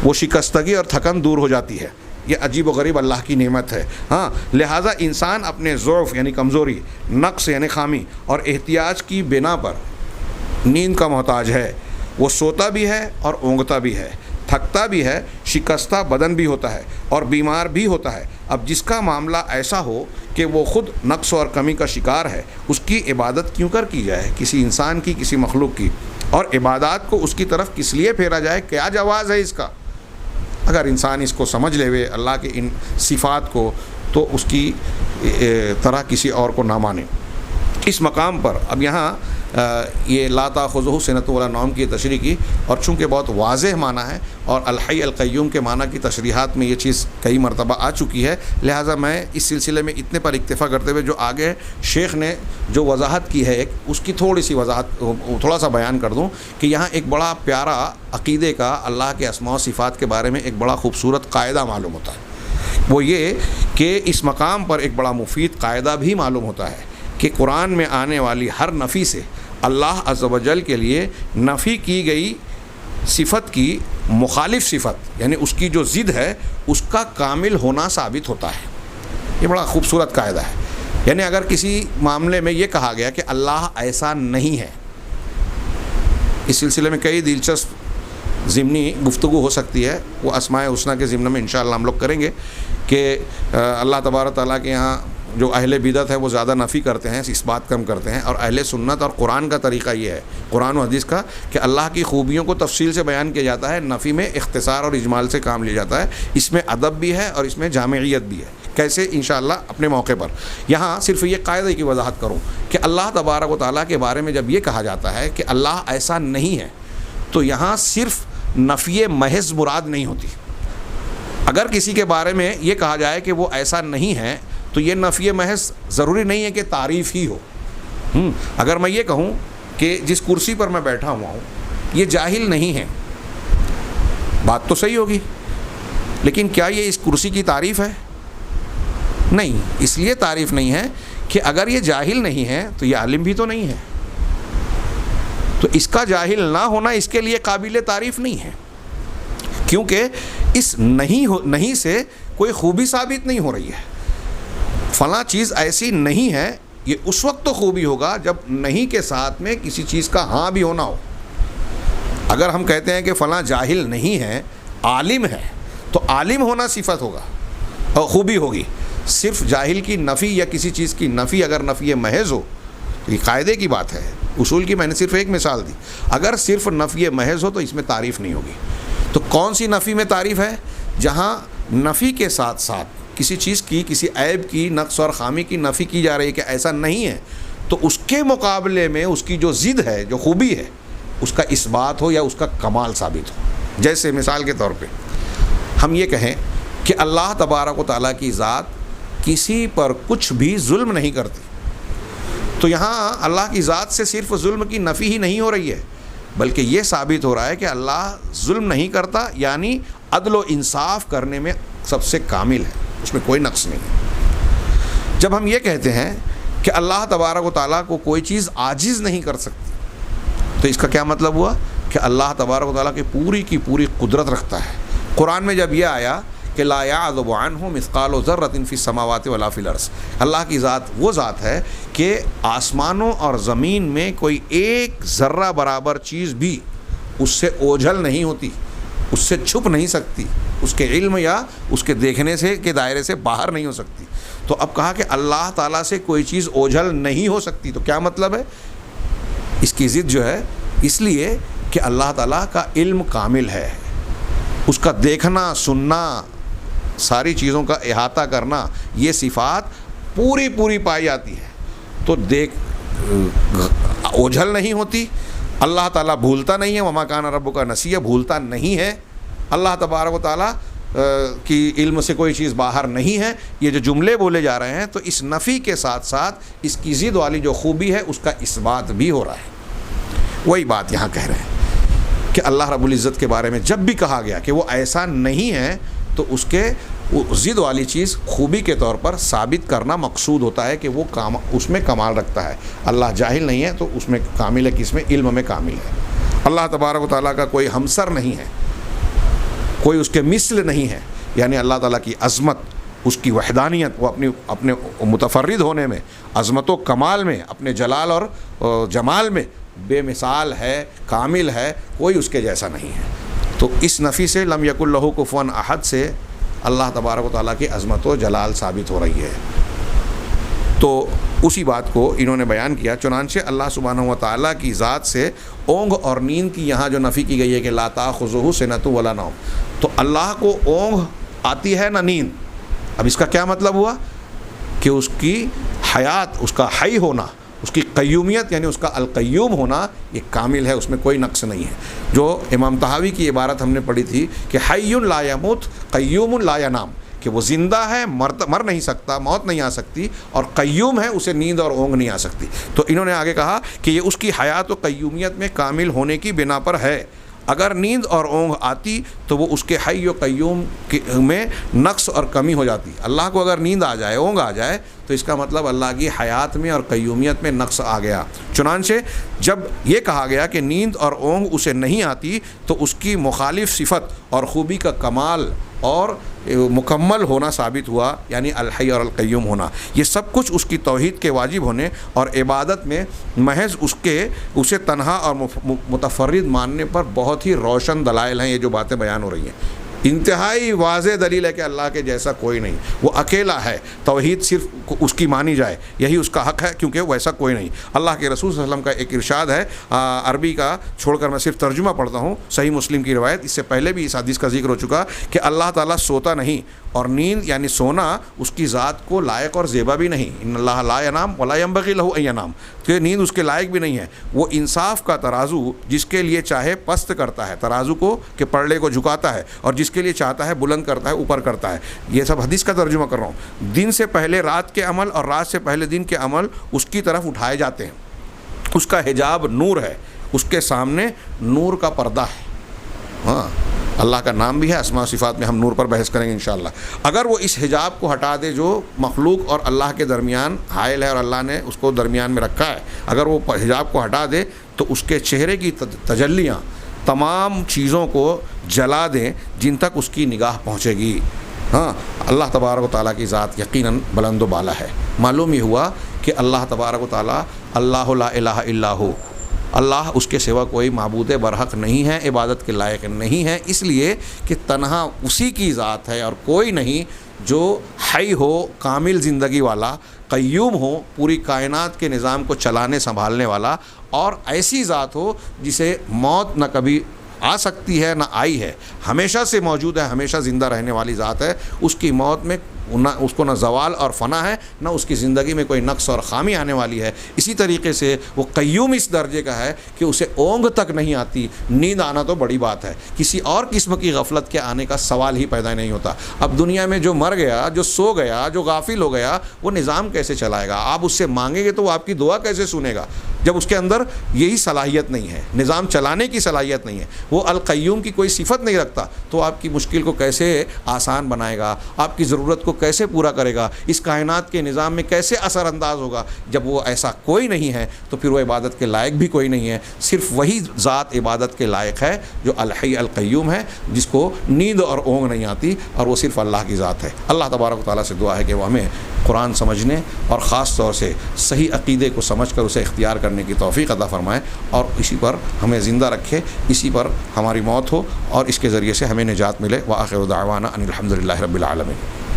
وہ شکستگی اور تھکن دور ہو جاتی ہے. یہ عجیب و غریب اللہ کی نعمت ہے. ہاں لہٰذا انسان اپنے ضعف یعنی کمزوری، نقص یعنی خامی اور احتیاج کی بنا پر نیند کا محتاج ہے. وہ سوتا بھی ہے اور اونگتا بھی ہے، تھکتا بھی ہے، شکستہ بدن بھی ہوتا ہے اور بیمار بھی ہوتا ہے. اب جس کا معاملہ ایسا ہو کہ وہ خود نقص اور کمی کا شکار ہے، اس کی عبادت کیوں کر کی جائے، کسی انسان کی، کسی مخلوق کی، اور عبادات کو اس کی طرف کس لیے پھیرا جائے؟ کیا جواز ہے اس کا؟ اگر انسان اس کو سمجھ لے ہوئے اللہ کے ان صفات کو تو اس کی طرح کسی اور کو نہ مانے. اس مقام پر اب یہاں یہ لا تاخذہ سنۃ ولا نوم کی تشریح کی، اور چونکہ بہت واضح معنی ہے اور الحی القیوم کے معنی کی تشریحات میں یہ چیز کئی مرتبہ آ چکی ہے، لہٰذا میں اس سلسلے میں اتنے پر اکتفا کرتے ہوئے جو آگے شیخ نے جو وضاحت کی ہے اس کی تھوڑی سی وضاحت تھوڑا سا بیان کر دوں کہ یہاں ایک بڑا پیارا عقیدے کا اللہ کے اسماء و صفات کے بارے میں ایک بڑا خوبصورت قاعدہ معلوم ہوتا ہے. وہ یہ کہ اس مقام پر ایک بڑا مفید قاعدہ بھی معلوم ہوتا ہے کہ قرآن میں آنے والی ہر نفی سے اللہ عز و جل کے لیے نفی کی گئی صفت کی مخالف صفت یعنی اس کی جو ضد ہے اس کا کامل ہونا ثابت ہوتا ہے. یہ بڑا خوبصورت قاعدہ ہے. یعنی اگر کسی معاملے میں یہ کہا گیا کہ اللہ ایسا نہیں ہے، اس سلسلے میں کئی دلچسپ ضمنی گفتگو ہو سکتی ہے، وہ اسماء الحسنی کے ضمن میں انشاءاللہ ہم لوگ کریں گے کہ اللہ تبارک تعالیٰ کے یہاں جو اہل بدعت ہے وہ زیادہ نفی کرتے ہیں، اس بات کم کرتے ہیں، اور اہل سنت اور قرآن کا طریقہ یہ ہے، قرآن و حدیث کا، کہ اللہ کی خوبیوں کو تفصیل سے بیان کیا جاتا ہے، نفی میں اختصار اور اجمال سے کام لیا جاتا ہے. اس میں ادب بھی ہے اور اس میں جامعیت بھی ہے. کیسے؟ انشاءاللہ اپنے موقع پر. یہاں صرف یہ قاعدے کی وضاحت کروں کہ اللہ تبارک و تعالیٰ کے بارے میں جب یہ کہا جاتا ہے کہ اللہ ایسا نہیں ہے تو یہاں صرف نفی محض مراد نہیں ہوتی. اگر کسی کے بارے میں یہ کہا جائے کہ وہ ایسا نہیں ہے تو یہ نفی محض ضروری نہیں ہے کہ تعریف ہی ہو. اگر میں یہ کہوں کہ جس کرسی پر میں بیٹھا ہوا ہوں یہ جاہل نہیں ہے، بات تو صحیح ہوگی، لیکن کیا یہ اس کرسی کی تعریف ہے؟ نہیں. اس لیے تعریف نہیں ہے کہ اگر یہ جاہل نہیں ہے تو یہ عالم بھی تو نہیں ہے، تو اس کا جاہل نہ ہونا اس کے لیے قابل تعریف نہیں ہے، کیونکہ اس نہیں سے کوئی خوبی ثابت نہیں ہو رہی ہے. فلاں چیز ایسی نہیں ہے، یہ اس وقت تو خوبی ہوگا جب نہیں کے ساتھ میں کسی چیز کا ہاں بھی ہونا ہو. اگر ہم کہتے ہیں کہ فلاں جاہل نہیں ہے، عالم ہے، تو عالم ہونا صفت ہوگا اور خوبی ہوگی. صرف جاہل کی نفی یا کسی چیز کی نفی اگر نفی محض ہو تو یہ قاعدے کی بات ہے، اصول کی میں نے صرف ایک مثال دی. اگر صرف نفی محض ہو تو اس میں تعریف نہیں ہوگی. تو کون سی نفی میں تعریف ہے؟ جہاں نفی کے ساتھ ساتھ کسی چیز کی، کسی عیب کی، نقص اور خامی کی نفی کی جا رہی ہے کہ ایسا نہیں ہے، تو اس کے مقابلے میں اس کی جو ضد ہے، جو خوبی ہے، اس کا اثبات ہو یا اس کا کمال ثابت ہو. جیسے مثال کے طور پہ ہم یہ کہیں کہ اللہ تبارک و تعالیٰ کی ذات کسی پر کچھ بھی ظلم نہیں کرتی، تو یہاں اللہ کی ذات سے صرف ظلم کی نفی ہی نہیں ہو رہی ہے، بلکہ یہ ثابت ہو رہا ہے کہ اللہ ظلم نہیں کرتا، یعنی عدل و انصاف کرنے میں سب سے کامل ہے، اس میں کوئی نقص نہیں ہے. جب ہم یہ کہتے ہیں کہ اللہ تبارک و تعالیٰ کو کوئی چیز عاجز نہیں کر سکتی، تو اس کا کیا مطلب ہوا؟ کہ اللہ تبارک و تعالیٰ کی پوری قدرت رکھتا ہے. قرآن میں جب یہ آیا کہ لا یعزب عنہ مثقال ذرۃ فی السماوات ولا فی الارض، اللہ کی ذات وہ ذات ہے کہ آسمانوں اور زمین میں کوئی ایک ذرہ برابر چیز بھی اس سے اوجھل نہیں ہوتی، اس سے چھپ نہیں سکتی، اس کے علم یا اس کے دیکھنے سے کے دائرے سے باہر نہیں ہو سکتی. تو اب کہا کہ اللہ تعالیٰ سے کوئی چیز اوجھل نہیں ہو سکتی، تو کیا مطلب ہے؟ اس کی ضد جو ہے، اس لیے کہ اللہ تعالیٰ کا علم کامل ہے، اس کا دیکھنا، سننا، ساری چیزوں کا احاطہ کرنا، یہ صفات پوری پائی جاتی ہے. تو اوجھل نہیں ہوتی، اللہ تعالیٰ بھولتا نہیں ہے، وما کان ربک نسیہ، بھولتا نہیں ہے، اللہ تبارک و تعالیٰ کی علم سے کوئی چیز باہر نہیں ہے. یہ جو جملے بولے جا رہے ہیں تو اس نفی کے ساتھ ساتھ اس کی ضد والی جو خوبی ہے اس کا اثبات بھی ہو رہا ہے. وہی بات یہاں کہہ رہے ہیں کہ اللہ رب العزت کے بارے میں جب بھی کہا گیا کہ وہ ایسا نہیں ہے تو اس کے ضد والی چیز خوبی کے طور پر ثابت کرنا مقصود ہوتا ہے کہ وہ اس میں کمال رکھتا ہے. اللہ جاہل نہیں ہے تو اس میں کامل ہے، کس میں؟ علم میں کامل ہے. اللہ تبارک و تعالیٰ کا کوئی ہمسر نہیں ہے، کوئی اس کے مثل نہیں ہے. یعنی اللہ تعالیٰ کی عظمت، اس کی وحدانیت، وہ اپنے متفرد ہونے میں، عظمت و کمال میں، اپنے جلال اور جمال میں بے مثال ہے، کامل ہے، کوئی اس کے جیسا نہیں ہے. تو اس نفی سے لم یکن لہ کفوا احد سے اللہ تبارک و تعالیٰ کی عظمت و جلال ثابت ہو رہی ہے. تو اسی بات کو انہوں نے بیان کیا. چنانچہ اللہ سبحانہ و تعالیٰ کی ذات سے اونگ اور نیند کی یہاں جو نفی کی گئی ہے کہ لا تأخذہ سنۃ ولا نوم، تو اللہ کو اونگ آتی ہے نہ نیند. اب اس کا کیا مطلب ہوا کہ اس کی حیات، اس کا حی ہونا، اس کی قیومیت یعنی اس کا القیوم ہونا یہ کامل ہے، اس میں کوئی نقص نہیں ہے. جو امام طحاوی کی عبارت ہم نے پڑھی تھی کہ حی لا یموت قیوم لا ینام، کہ وہ زندہ ہے، مر نہیں سکتا، موت نہیں آ سکتی، اور قیوم ہے، اسے نیند اور اونگ نہیں آ سکتی. تو انہوں نے آگے کہا کہ یہ اس کی حیات و قیومیت میں کامل ہونے کی بنا پر ہے. اگر نیند اور اونگ آتی تو وہ اس کے حی و قیوم میں نقص اور کمی ہو جاتی. اللہ کو اگر نیند آ جائے، اونگ آ جائے، تو اس کا مطلب اللہ کی حیات میں اور قیومیت میں نقص آ گیا. چنانچہ جب یہ کہا گیا کہ نیند اور اونگ اسے نہیں آتی تو اس کی مخالف صفت اور خوبی کا کمال اور مکمل ہونا ثابت ہوا، یعنی الحی اور القیوم ہونا. یہ سب کچھ اس کی توحید کے واجب ہونے اور عبادت میں محض اسے تنہا اور متفرد ماننے پر بہت ہی روشن دلائل ہیں. یہ جو باتیں بیان ہو رہی ہیں انتہائی واضح دلیل ہے کہ اللہ کے جیسا کوئی نہیں، وہ اکیلا ہے. توحید صرف اس کی مانی جائے، یہی اس کا حق ہے، کیونکہ ویسا کوئی نہیں. اللہ کے رسول صلی اللہ علیہ وسلم کا ایک ارشاد ہے، عربی کا چھوڑ کر میں صرف ترجمہ پڑھتا ہوں، صحیح مسلم کی روایت، اس سے پہلے بھی اس حدیث کا ذکر ہو چکا کہ اللہ تعالیٰ سوتا نہیں، اور نیند یعنی سونا اس کی ذات کو لائق اور زیبا بھی نہیں. ان اللہ لا ینام ولا ینبغی لہ ان ینام، کہ نیند اس کے لائق بھی نہیں ہے. وہ انصاف کا ترازو جس کے لیے چاہے پست کرتا ہے، ترازو کو کہ پلڑے کو جھکاتا ہے، اور جس کے لیے چاہتا ہے بلند کرتا ہے، اوپر کرتا ہے. یہ سب حدیث کا ترجمہ کر رہا ہوں. دن سے پہلے رات کے عمل اور رات سے پہلے دن کے عمل اس کی طرف اٹھائے جاتے ہیں. اس کا حجاب نور ہے، اس کے سامنے نور کا پردہ ہے. ہاں، اللہ کا نام بھی ہے، اسماء و صفات میں ہم نور پر بحث کریں گے انشاءاللہ. اگر وہ اس حجاب کو ہٹا دے جو مخلوق اور اللہ کے درمیان حائل ہے اور اللہ نے اس کو درمیان میں رکھا ہے، اگر وہ حجاب کو ہٹا دے تو اس کے چہرے کی تجلیاں تمام چیزوں کو جلا دیں جن تک اس کی نگاہ پہنچے گی. ہاں، اللہ تبارک و تعالیٰ کی ذات یقیناً بلند و بالا ہے. معلوم یہ ہوا کہ اللہ تبارک و تعالیٰ اللہ لا الہ الا ہو، اللہ اس کے سوا کوئی معبود برحق نہیں ہے، عبادت کے لائق نہیں ہے، اس لیے کہ تنہا اسی کی ذات ہے اور کوئی نہیں جو حی ہو، کامل زندگی والا، قیوم ہو، پوری کائنات کے نظام کو چلانے سنبھالنے والا، اور ایسی ذات ہو جسے موت نہ کبھی آ سکتی ہے نہ آئی ہے، ہمیشہ سے موجود ہے، ہمیشہ زندہ رہنے والی ذات ہے. اس کی موت میں اس کو نہ زوال اور فنا ہے، نہ اس کی زندگی میں کوئی نقص اور خامی آنے والی ہے. اسی طریقے سے وہ قیوم اس درجے کا ہے کہ اسے اونگ تک نہیں آتی. نیند آنا تو بڑی بات ہے، کسی اور قسم کی غفلت کے آنے کا سوال ہی پیدا نہیں ہوتا. اب دنیا میں جو مر گیا، جو سو گیا، جو غافل ہو گیا، وہ نظام کیسے چلائے گا؟ آپ اس سے مانگیں گے تو وہ آپ کی دعا کیسے سنے گا جب اس کے اندر یہی صلاحیت نہیں ہے، نظام چلانے کی صلاحیت نہیں ہے، وہ القیوم کی کوئی صفت نہیں رکھتا؟ تو آپ کی مشکل کو کیسے آسان بنائے گا؟ آپ کی ضرورت کو کیسے پورا کرے گا؟ اس کائنات کے نظام میں کیسے اثر انداز ہوگا؟ جب وہ ایسا کوئی نہیں ہے تو پھر وہ عبادت کے لائق بھی کوئی نہیں ہے. صرف وہی ذات عبادت کے لائق ہے جو الحی القیوم ہے، جس کو نیند اور اونگ نہیں آتی، اور وہ صرف اللہ کی ذات ہے. اللہ تبارک و تعالیٰ سے دعا ہے کہ وہ ہمیں قرآن سمجھنے اور خاص طور سے صحیح عقیدے کو سمجھ کر اسے اختیار کرنے کی توفیق عطا فرمائے، اور اسی پر ہمیں زندہ رکھے، اسی پر ہماری موت ہو، اور اس کے ذریعے سے ہمیں نجات ملے. وآخر دعوانا ان الحمد للہ رب العالمین.